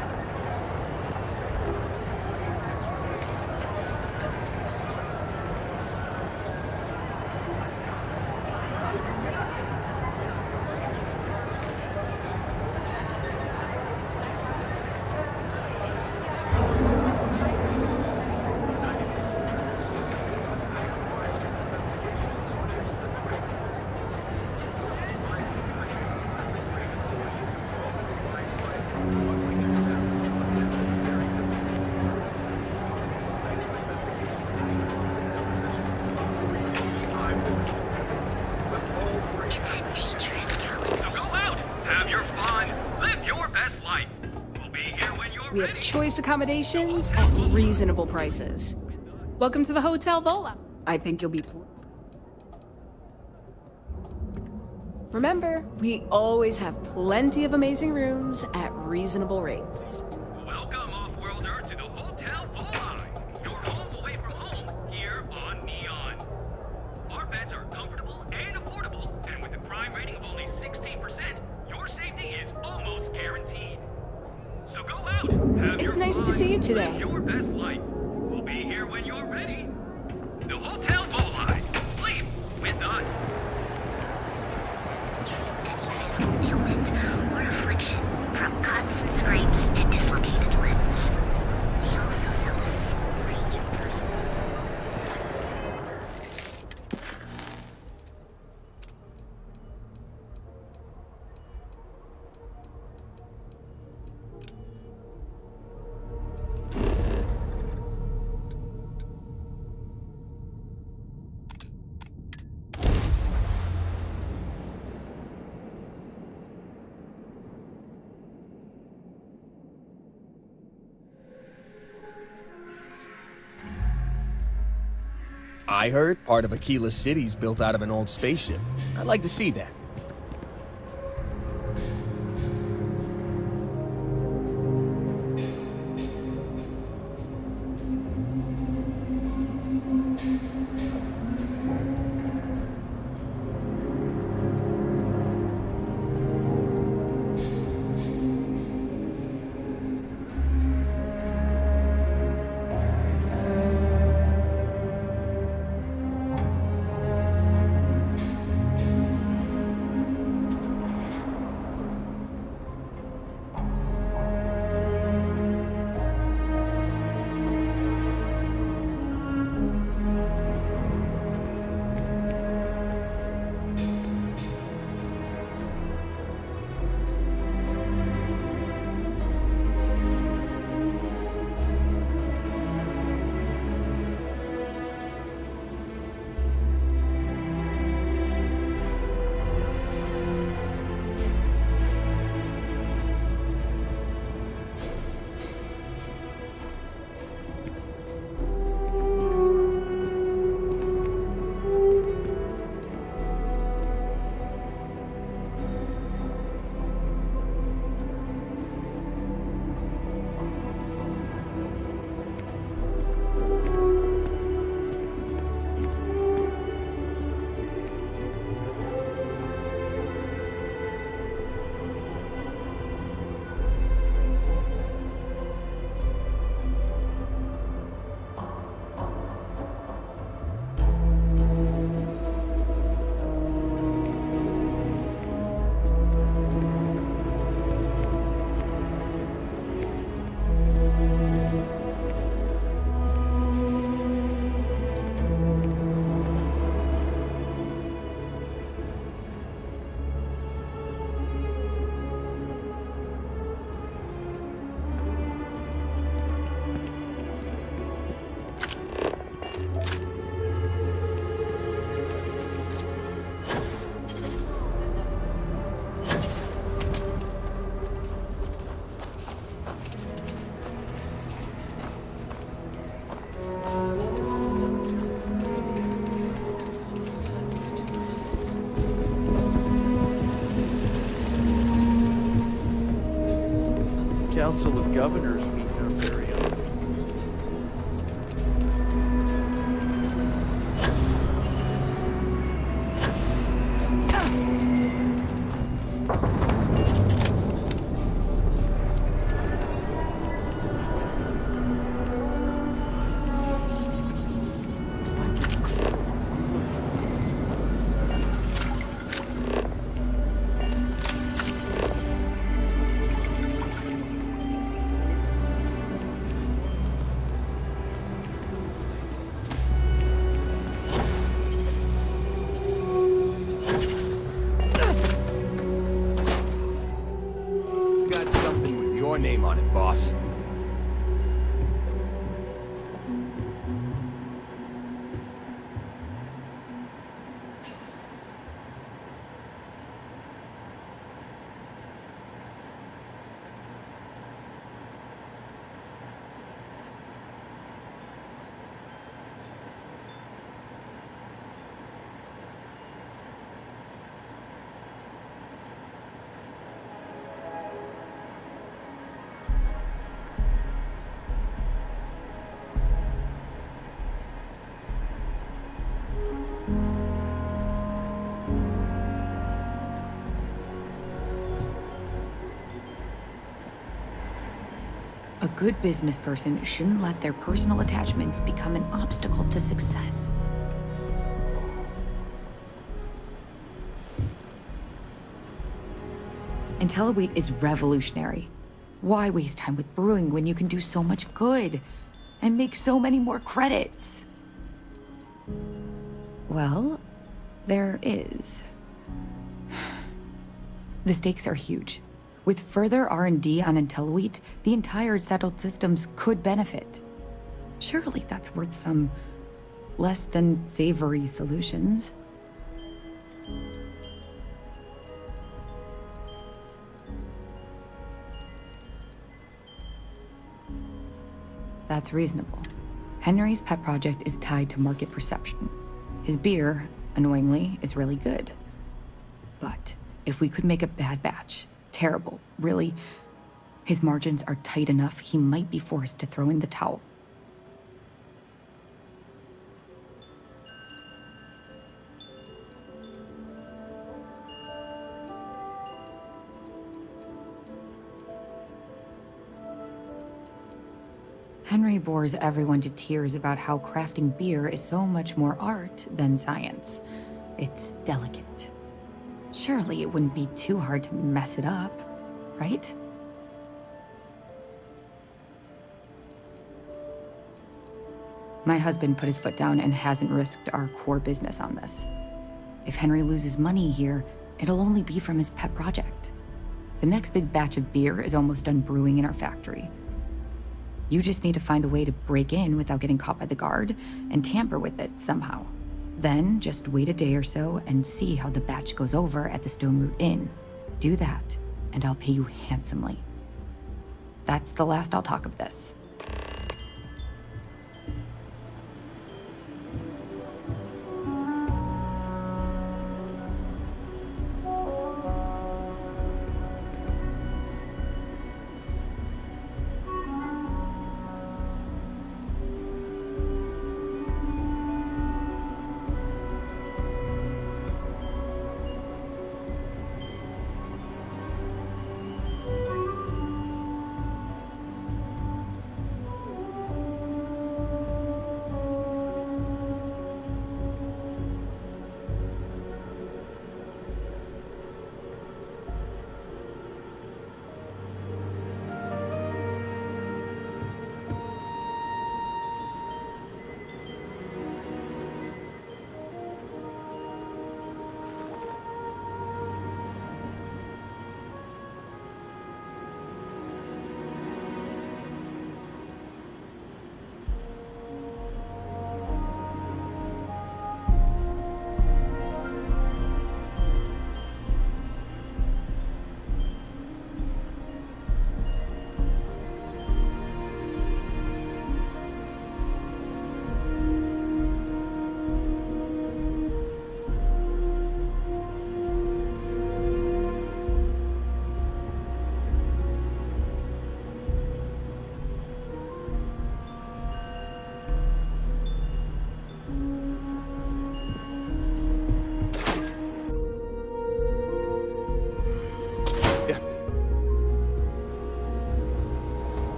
We have choice accommodations at reasonable prices. Welcome to the Hotel Vola. I think you'll be Remember, we always have plenty of amazing rooms at reasonable rates. Welcome, off-worlder, to the Hotel Vola. Your home away from home here on Neon. Our beds are comfortable and affordable, and with a crime rating of only 16%, your safety is almost guaranteed. So go out, have It's your nice to fun, see you today. live your best life. We'll be here when you're ready. The Hotel Vola. Sleep with us. Or affliction, from cuts, scrapes, and dislocated limbs. They also sell a full range of personal. I heard part of Aquila City's built out of an old spaceship. I'd like to see that. Council of Governors meeting our very own. Got something with your name on it, boss. A good business person shouldn't let their personal attachments become an obstacle to success. IntelliWheat is revolutionary. Why waste time with brewing when you can do so much good and make so many more credits? Well, there is. The stakes are huge. With further R&D on IntelliWheat, the entire settled systems could benefit. Surely that's worth some less than savory solutions. That's reasonable. Henry's pet project is tied to market perception. His beer, annoyingly, is really good. But if we could make a bad batch, terrible, really, his margins are tight enough he might be forced to throw in the towel. Henry bores everyone to tears about how crafting beer is so much more art than science. It's delicate. Surely it wouldn't be too hard to mess it up, right? My husband put his foot down and hasn't risked our core business on this. If Henry loses money here, it'll only be from his pet project. The next big batch of beer is almost done brewing in our factory. You just need to find a way to break in without getting caught by the guard and tamper with it somehow. Then just wait a day or so and see how the batch goes over at the Stone Root Inn. Do that, and I'll pay you handsomely. That's the last I'll talk of this.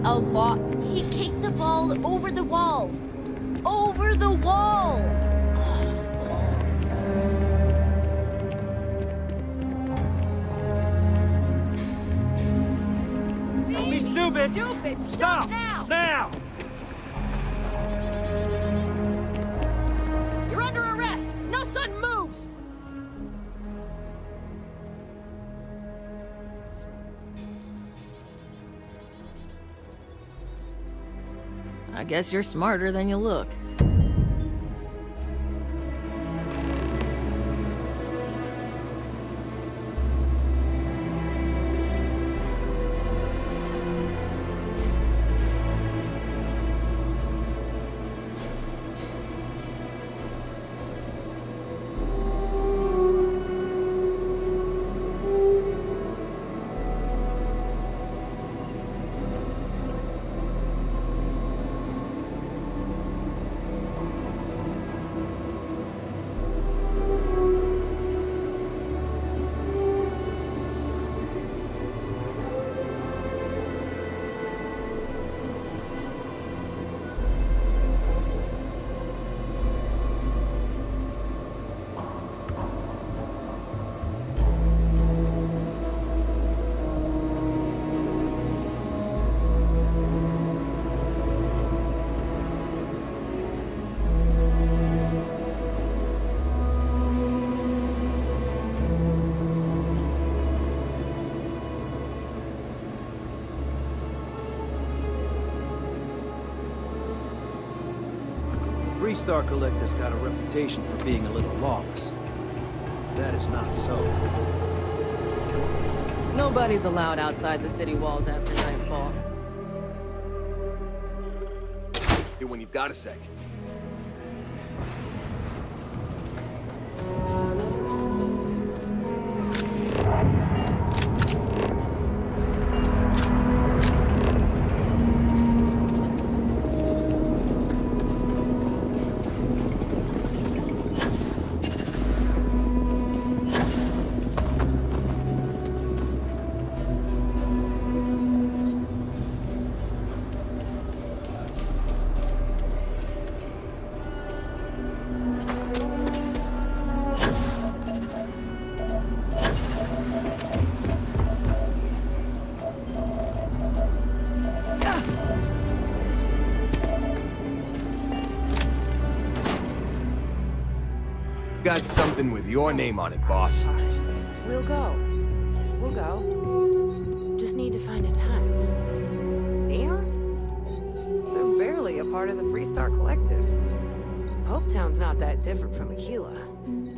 a lot. He kicked the ball over the wall. Over the wall! Don't be stupid! Stupid! Stop! Now! Now! You're under arrest! No sudden moves! I guess you're smarter than you look. The Free Star Collector's got a reputation for being a little lawless. That is not so. Nobody's allowed outside the city walls after nightfall. Hey, when you've got a sec. Got something with your name on it, boss. We'll go. We'll go. Just need to find a time. Neon? They're barely a part of the Free Star Collective. Hopetown's not that different from Aquila.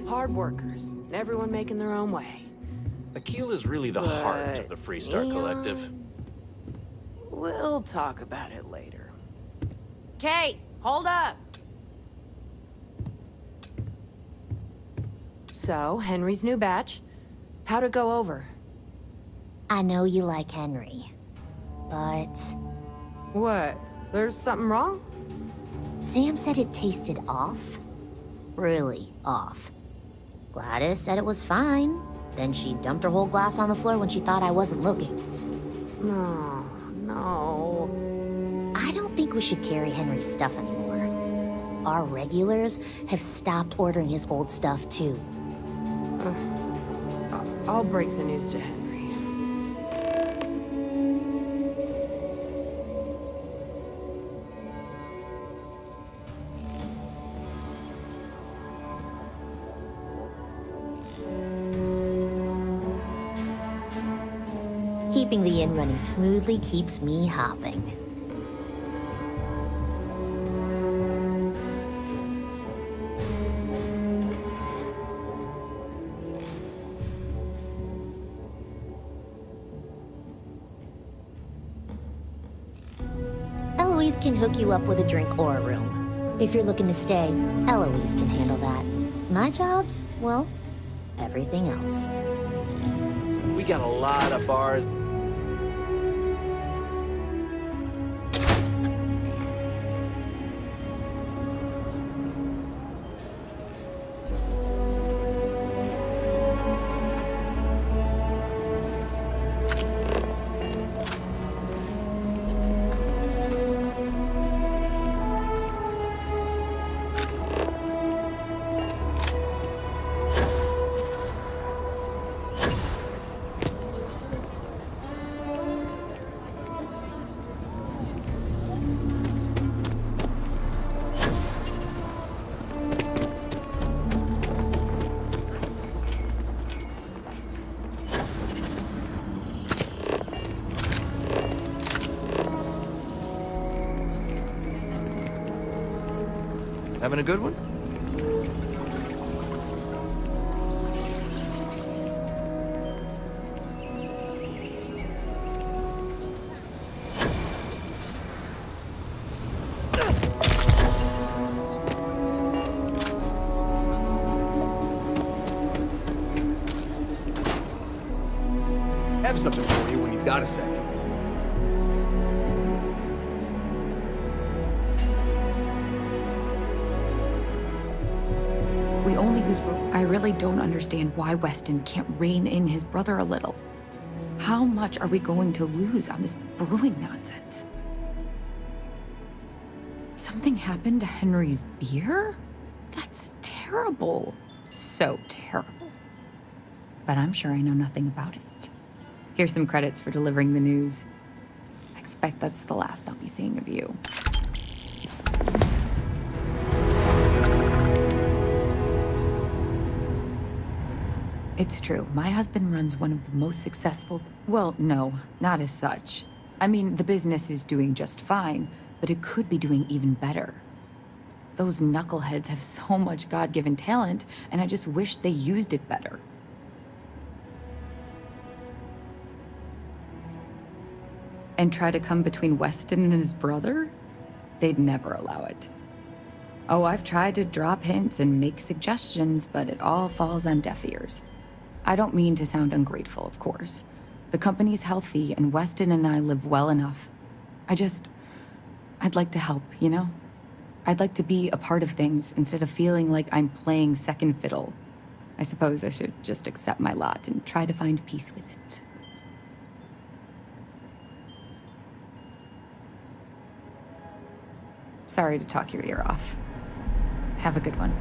Hard workers, and everyone making their own way. Aquila's really the heart of the Free Star Collective. We'll talk about it later. Kate, hold up! So, Henry's new batch. How'd it go over? I know you like Henry, but... What? There's something wrong? Sam said it tasted off. Really off. Gladys said it was fine. Then she dumped her whole glass on the floor when she thought I wasn't looking. No. I don't think we should carry Henry's stuff anymore. Our regulars have stopped ordering his old stuff, too. I'll break the news to Henry. Keeping the inn running smoothly keeps me hopping. Eloise can hook you up with a drink or a room. If you're looking to stay, Eloise can handle that. My job's, well, everything else. We got a lot of bars. Having a good one? Have something for you when you've got a sec. We only use... I really don't understand why Weston can't rein in his brother a little. How much are we going to lose on this brewing nonsense? Something happened to Henry's beer? That's terrible. So terrible. But I'm sure I know nothing about it. Here's some credits for delivering the news. I expect that's the last I'll be seeing of you. It's true. My husband runs one of the most successful... Well, no, not as such. I mean, the business is doing just fine, but it could be doing even better. Those knuckleheads have so much God-given talent, and I just wish they used it better. And try to come between Weston and his brother? They'd never allow it. Oh, I've tried to drop hints and make suggestions, but it all falls on deaf ears. I don't mean to sound ungrateful, of course. The company's healthy, and Weston and I live well enough. I'd like to help, you know? I'd like to be a part of things instead of feeling like I'm playing second fiddle. I suppose I should just accept my lot and try to find peace with it. Sorry to talk your ear off. Have a good one.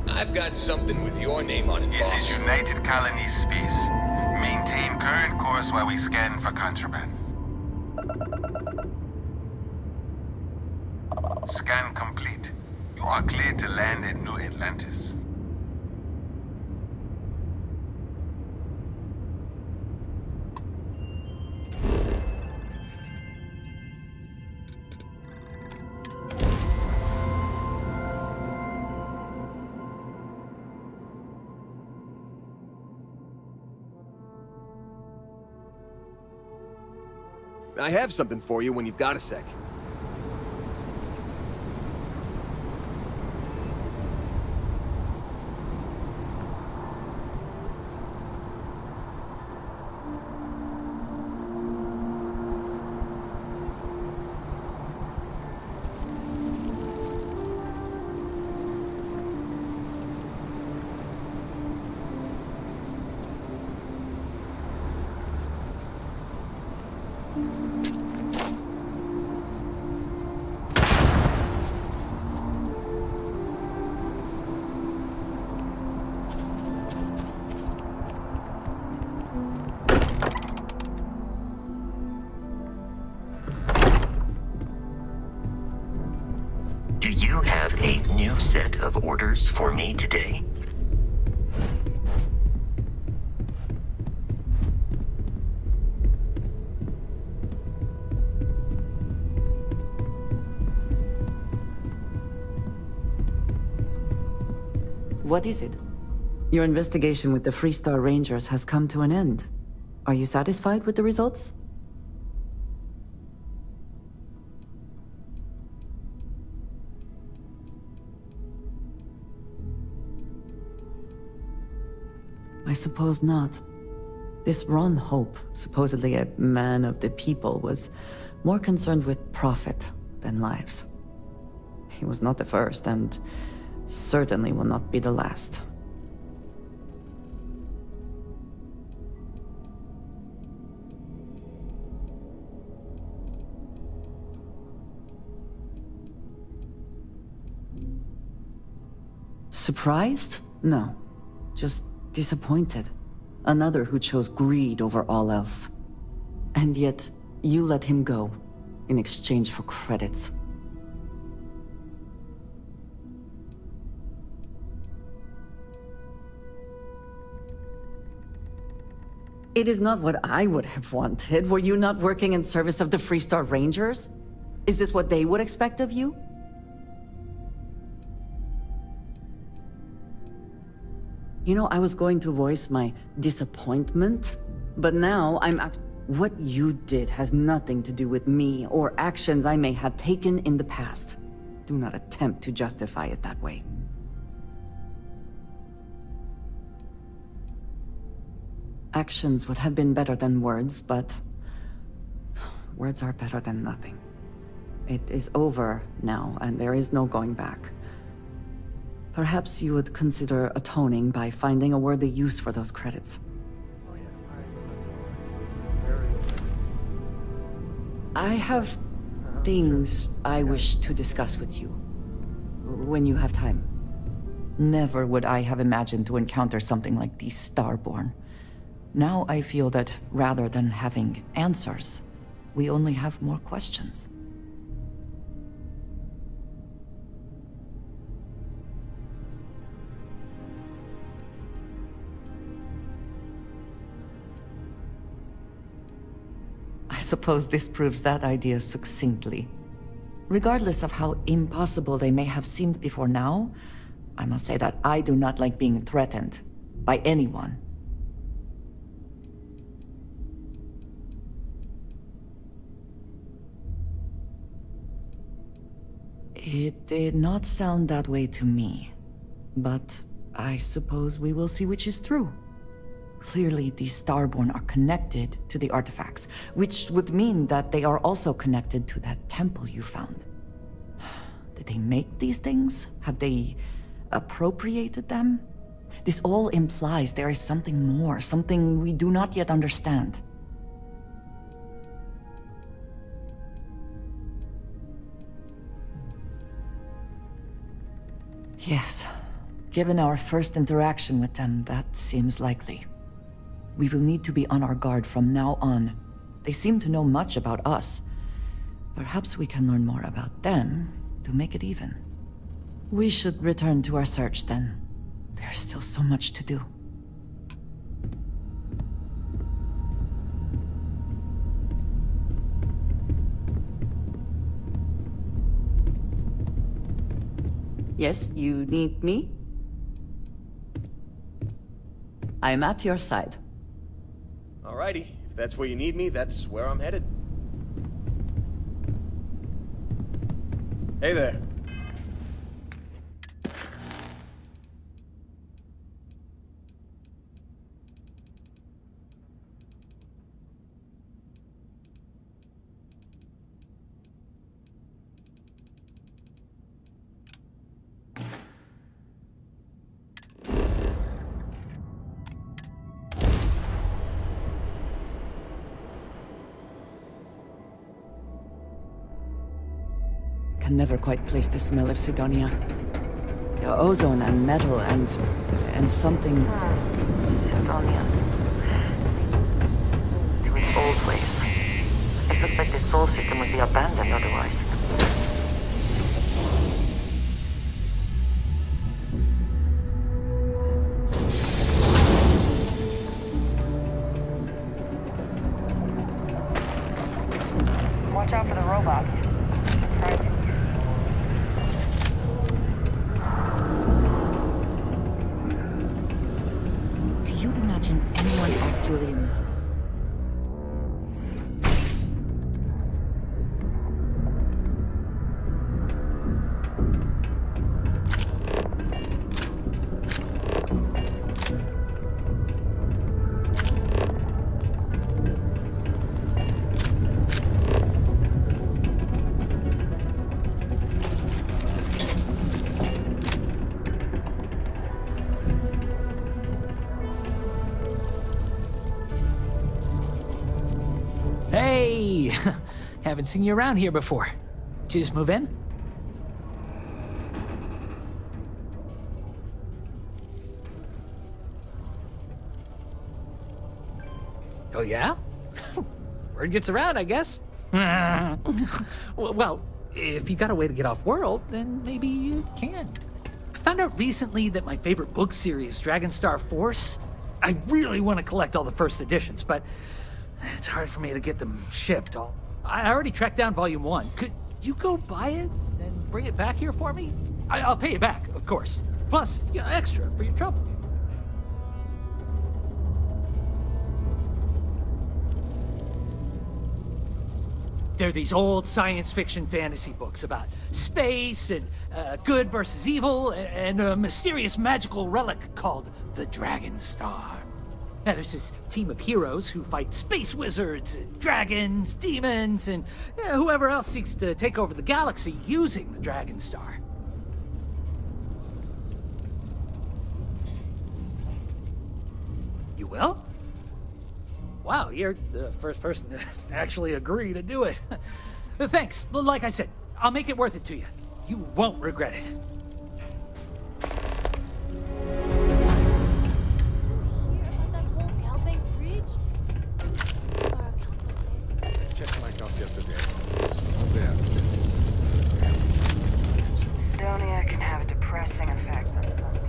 I've got something with your name on it, boss. This is United Colonies Space. Maintain current course while we scan for contraband. Scan complete. You are cleared to land at New Atlantis. I have something for you when you've got a sec. Do you have a new set of orders for me today? What is it? Your investigation with the Freestar Rangers has come to an end. Are you satisfied with the results? I suppose not. This Ron Hope, supposedly a man of the people, was more concerned with profit than lives. He was not the first, and certainly will not be the last. Surprised? No. Just disappointed. Another who chose greed over all else. And yet, you let him go, in exchange for credits. It is not what I would have wanted. Were you not working in service of the Freestar Rangers? Is this what they would expect of you? You know, I was going to voice my disappointment, but now what you did has nothing to do with me or actions I may have taken in the past. Do not attempt to justify it that way. Actions would have been better than words, but words are better than nothing. It is over now, and there is no going back. Perhaps you would consider atoning by finding a worthy use for those credits. I have things I wish to discuss with you. When you have time. Never would I have imagined to encounter something like these Starborn. Now I feel that rather than having answers, we only have more questions. I suppose this proves that idea succinctly. Regardless of how impossible they may have seemed before now, I must say that I do not like being threatened by anyone. It did not sound that way to me, but I suppose we will see which is true. Clearly, these Starborn are connected to the artifacts, which would mean that they are also connected to that temple you found. Did they make these things? Have they appropriated them? This all implies there is something more, something we do not yet understand. Yes. Given our first interaction with them, that seems likely. We will need to be on our guard from now on. They seem to know much about us. Perhaps we can learn more about them to make it even. We should return to our search then. There's still so much to do. Yes, you need me? I'm at your side. Alrighty, if that's where you need me, that's where I'm headed. Hey there. can never quite place the smell of Sidonia. Ozone and metal and something. Sidonia. To its old ways. I suspect the soul system would be abandoned otherwise. Watch out for the robots. Surprising. Do you imagine anyone actually... Hey! Haven't seen you around here before. Did you just move in? Oh, yeah? Word gets around, I guess. Well, if you got a way to get off world, then maybe you can. I found out recently that my favorite book series, Dragonstar Force, I really want to collect all the first editions, but it's hard for me to get them shipped. I already tracked down Volume 1. Could you go buy it and bring it back here for me? I'll pay you back, of course. Plus, you know, extra for your trouble. They're these old science fiction fantasy books about space and good versus evil and a mysterious magical relic called the Dragonstar. Now, there's this team of heroes who fight space wizards, and dragons, demons, and whoever else seeks to take over the galaxy using the Dragonstar. You will? Wow, you're the first person to actually agree to do it. Thanks. Like I said, I'll make it worth it to you. You won't regret it. Checked my account yesterday. Sidonia can have a depressing effect on some people.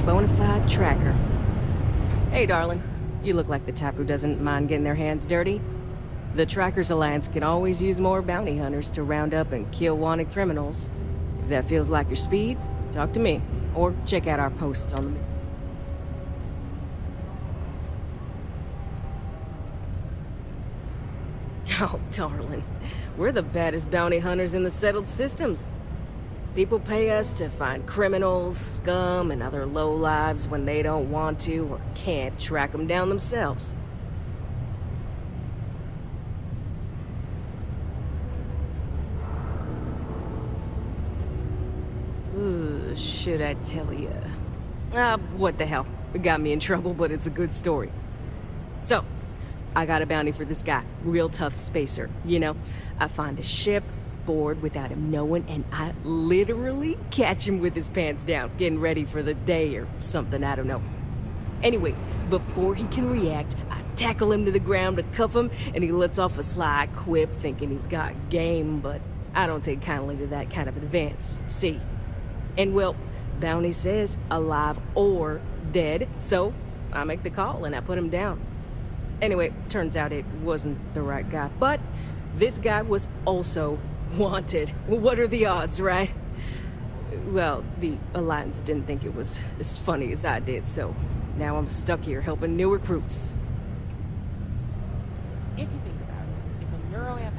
Bonafide tracker. Hey, darling. You look like the type who doesn't mind getting their hands dirty. The Trackers Alliance can always use more bounty hunters to round up and kill wanted criminals. If that feels like your speed, talk to me. Or check out our posts on the... Oh, darling. We're the baddest bounty hunters in the settled systems. People pay us to find criminals, scum, and other lowlives when they don't want to or can't track them down themselves. Ooh, should I tell ya? What the hell? It got me in trouble, but it's a good story. So, I got a bounty for this guy. Real tough spacer, you know? I find a ship, board without him knowing, and I literally catch him with his pants down, getting ready for the day or something, I don't know. Anyway, before he can react, I tackle him to the ground to cuff him, and he lets off a sly quip thinking he's got game, but I don't take kindly to that kind of advance, see? And well, bounty says alive or dead, so I make the call and I put him down. Anyway, turns out it wasn't the right guy, but this guy was also wanted. What are the odds, right? Well, the Alliance didn't think it was as funny as I did, so now I'm stuck here helping new recruits. If you think about it, if a neuroamp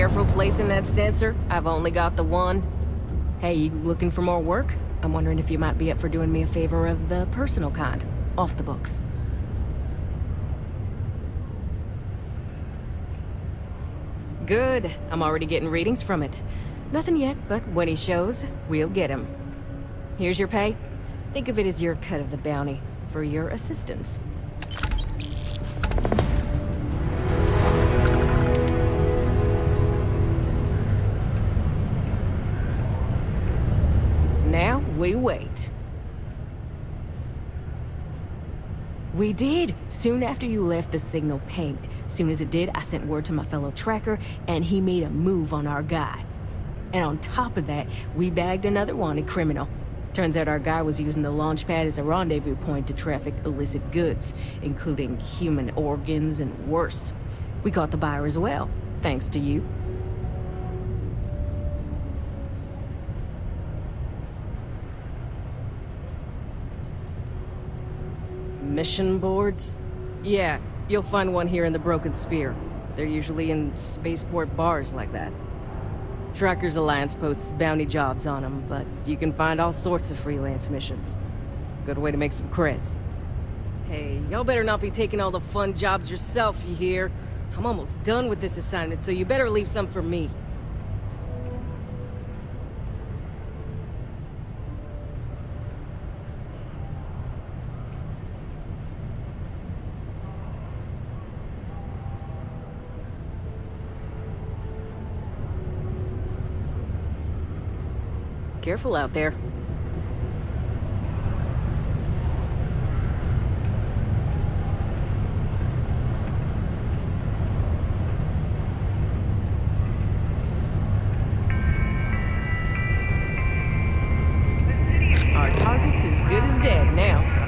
careful placing that sensor. I've only got the one. Hey, you looking for more work? I'm wondering if you might be up for doing me a favor of the personal kind, off the books. Good. I'm already getting readings from it. Nothing yet, but when he shows, we'll get him. Here's your pay. Think of it as your cut of the bounty for your assistance. Now, we wait. We did! Soon after you left, the signal pinged. Soon as it did, I sent word to my fellow tracker, and he made a move on our guy. And on top of that, we bagged another wanted criminal. Turns out our guy was using the launch pad as a rendezvous point to traffic illicit goods, including human organs and worse. We caught the buyer as well, thanks to you. Mission boards? Yeah, you'll find one here in the Broken Spear. They're usually in spaceport bars like that. Trackers Alliance posts bounty jobs on them, but you can find all sorts of freelance missions. Good way to make some creds. Hey, y'all better not be taking all the fun jobs yourself, you hear? I'm almost done with this assignment, so you better leave some for me. Careful out there. Our target's as good as dead now.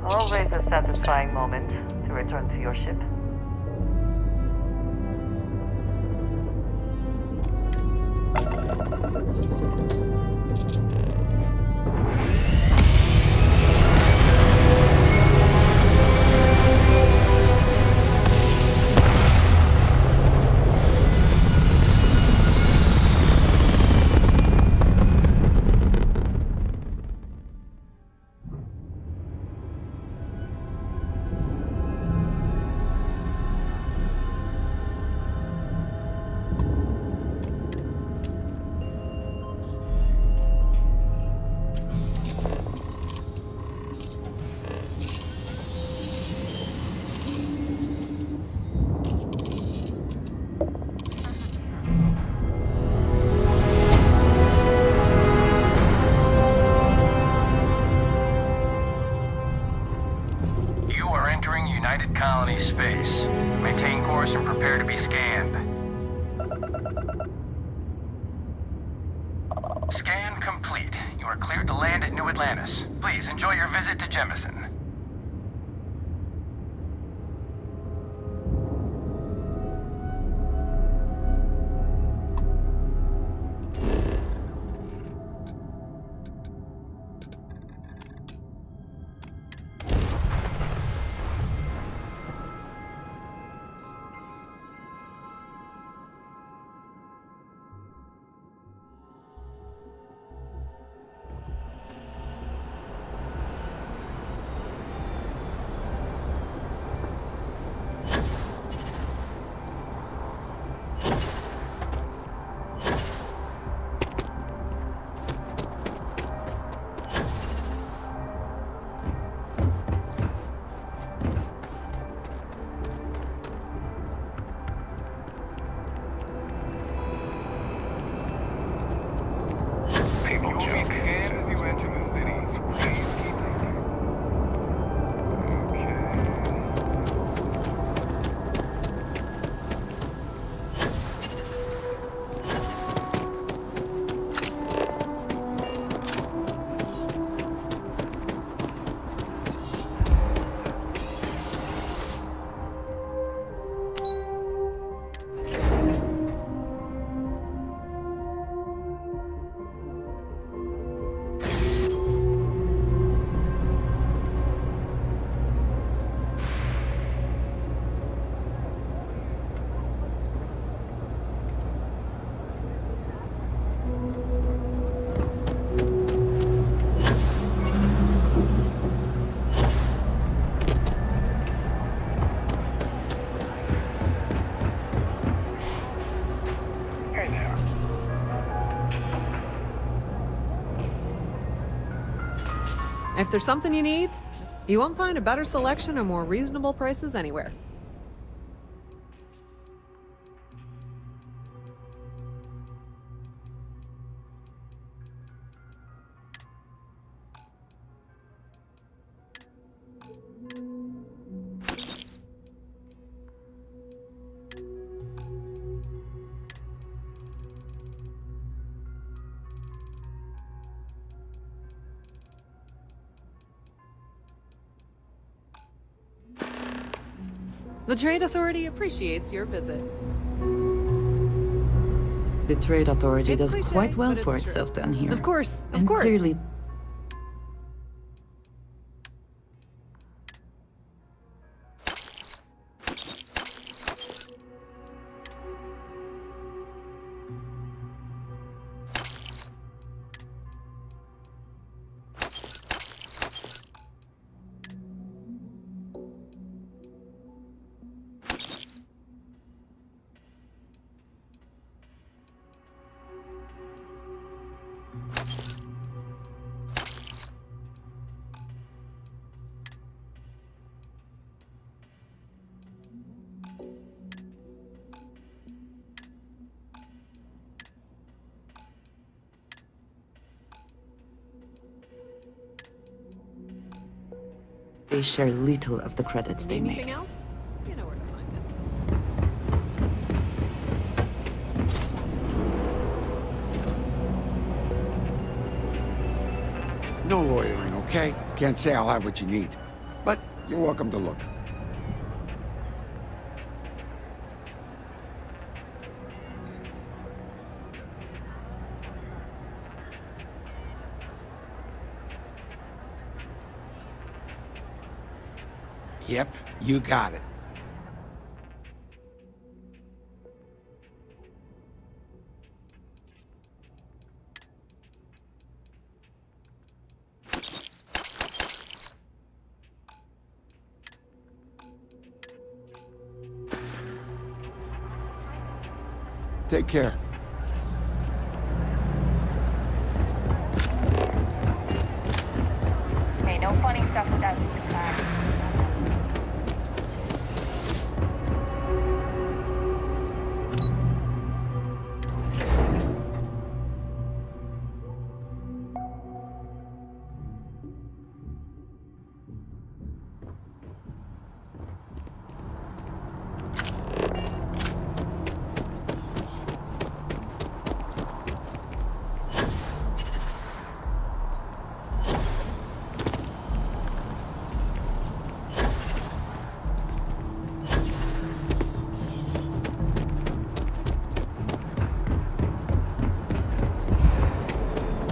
Always a satisfying moment to return to your ship. Space. Maintain course and prepare to be scanned. Scan complete. You are cleared to land at New Atlantis. Please enjoy your visit to Jemison. If there's something you need, you won't find a better selection or more reasonable prices anywhere. The Trade Authority appreciates your visit. The Trade Authority It's does cliché, quite well but it's for true. itself down here. Of course, of And course. clearly, they share little of the credits they Anything make. else? You know where to find us. No loitering, okay? Can't say I'll have what you need. But you're welcome to look. Yep, you got it. Take care. Hey, no funny stuff without the time.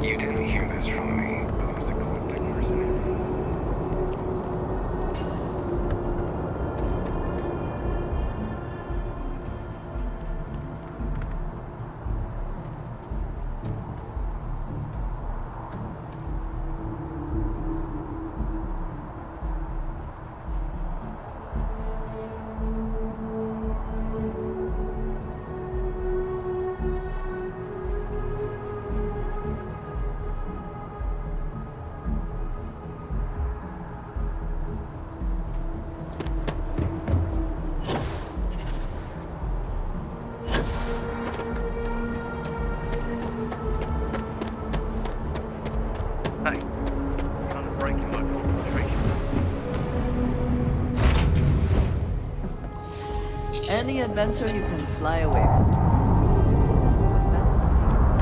You didn't hear this from me, but I was a eclectic mercenary. Hey, trying to break in my concentration. Any adventure you can fly away from. Is that how the saying goes?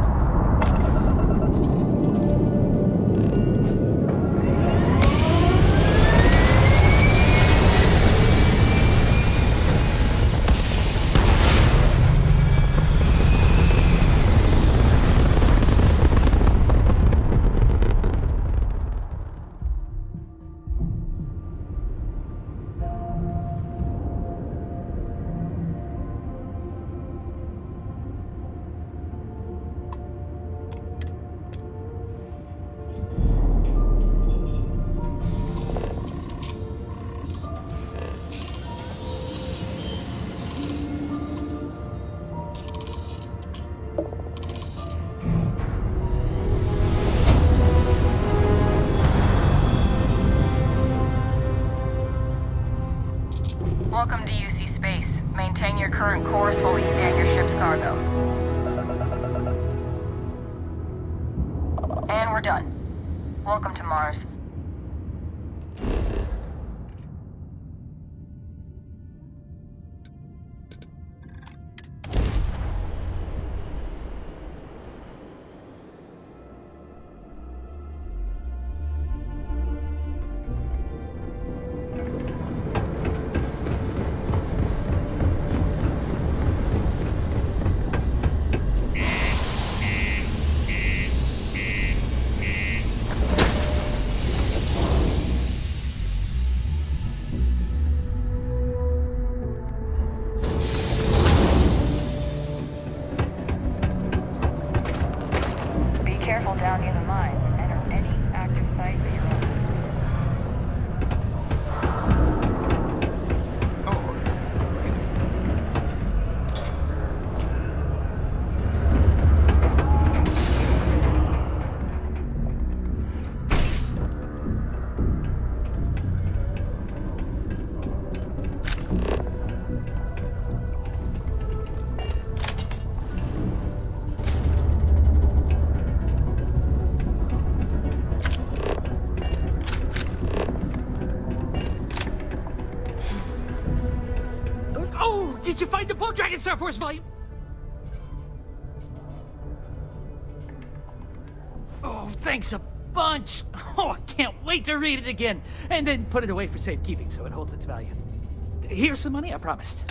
cargo. And we're done. Welcome to Mars. Be careful down near the mines and enter any active sites that you're on. Oh, did you find the book, Dragon Star Force volume? Oh, thanks a bunch. Oh, I can't wait to read it again. And then put it away for safekeeping so it holds its value. Here's some money I promised.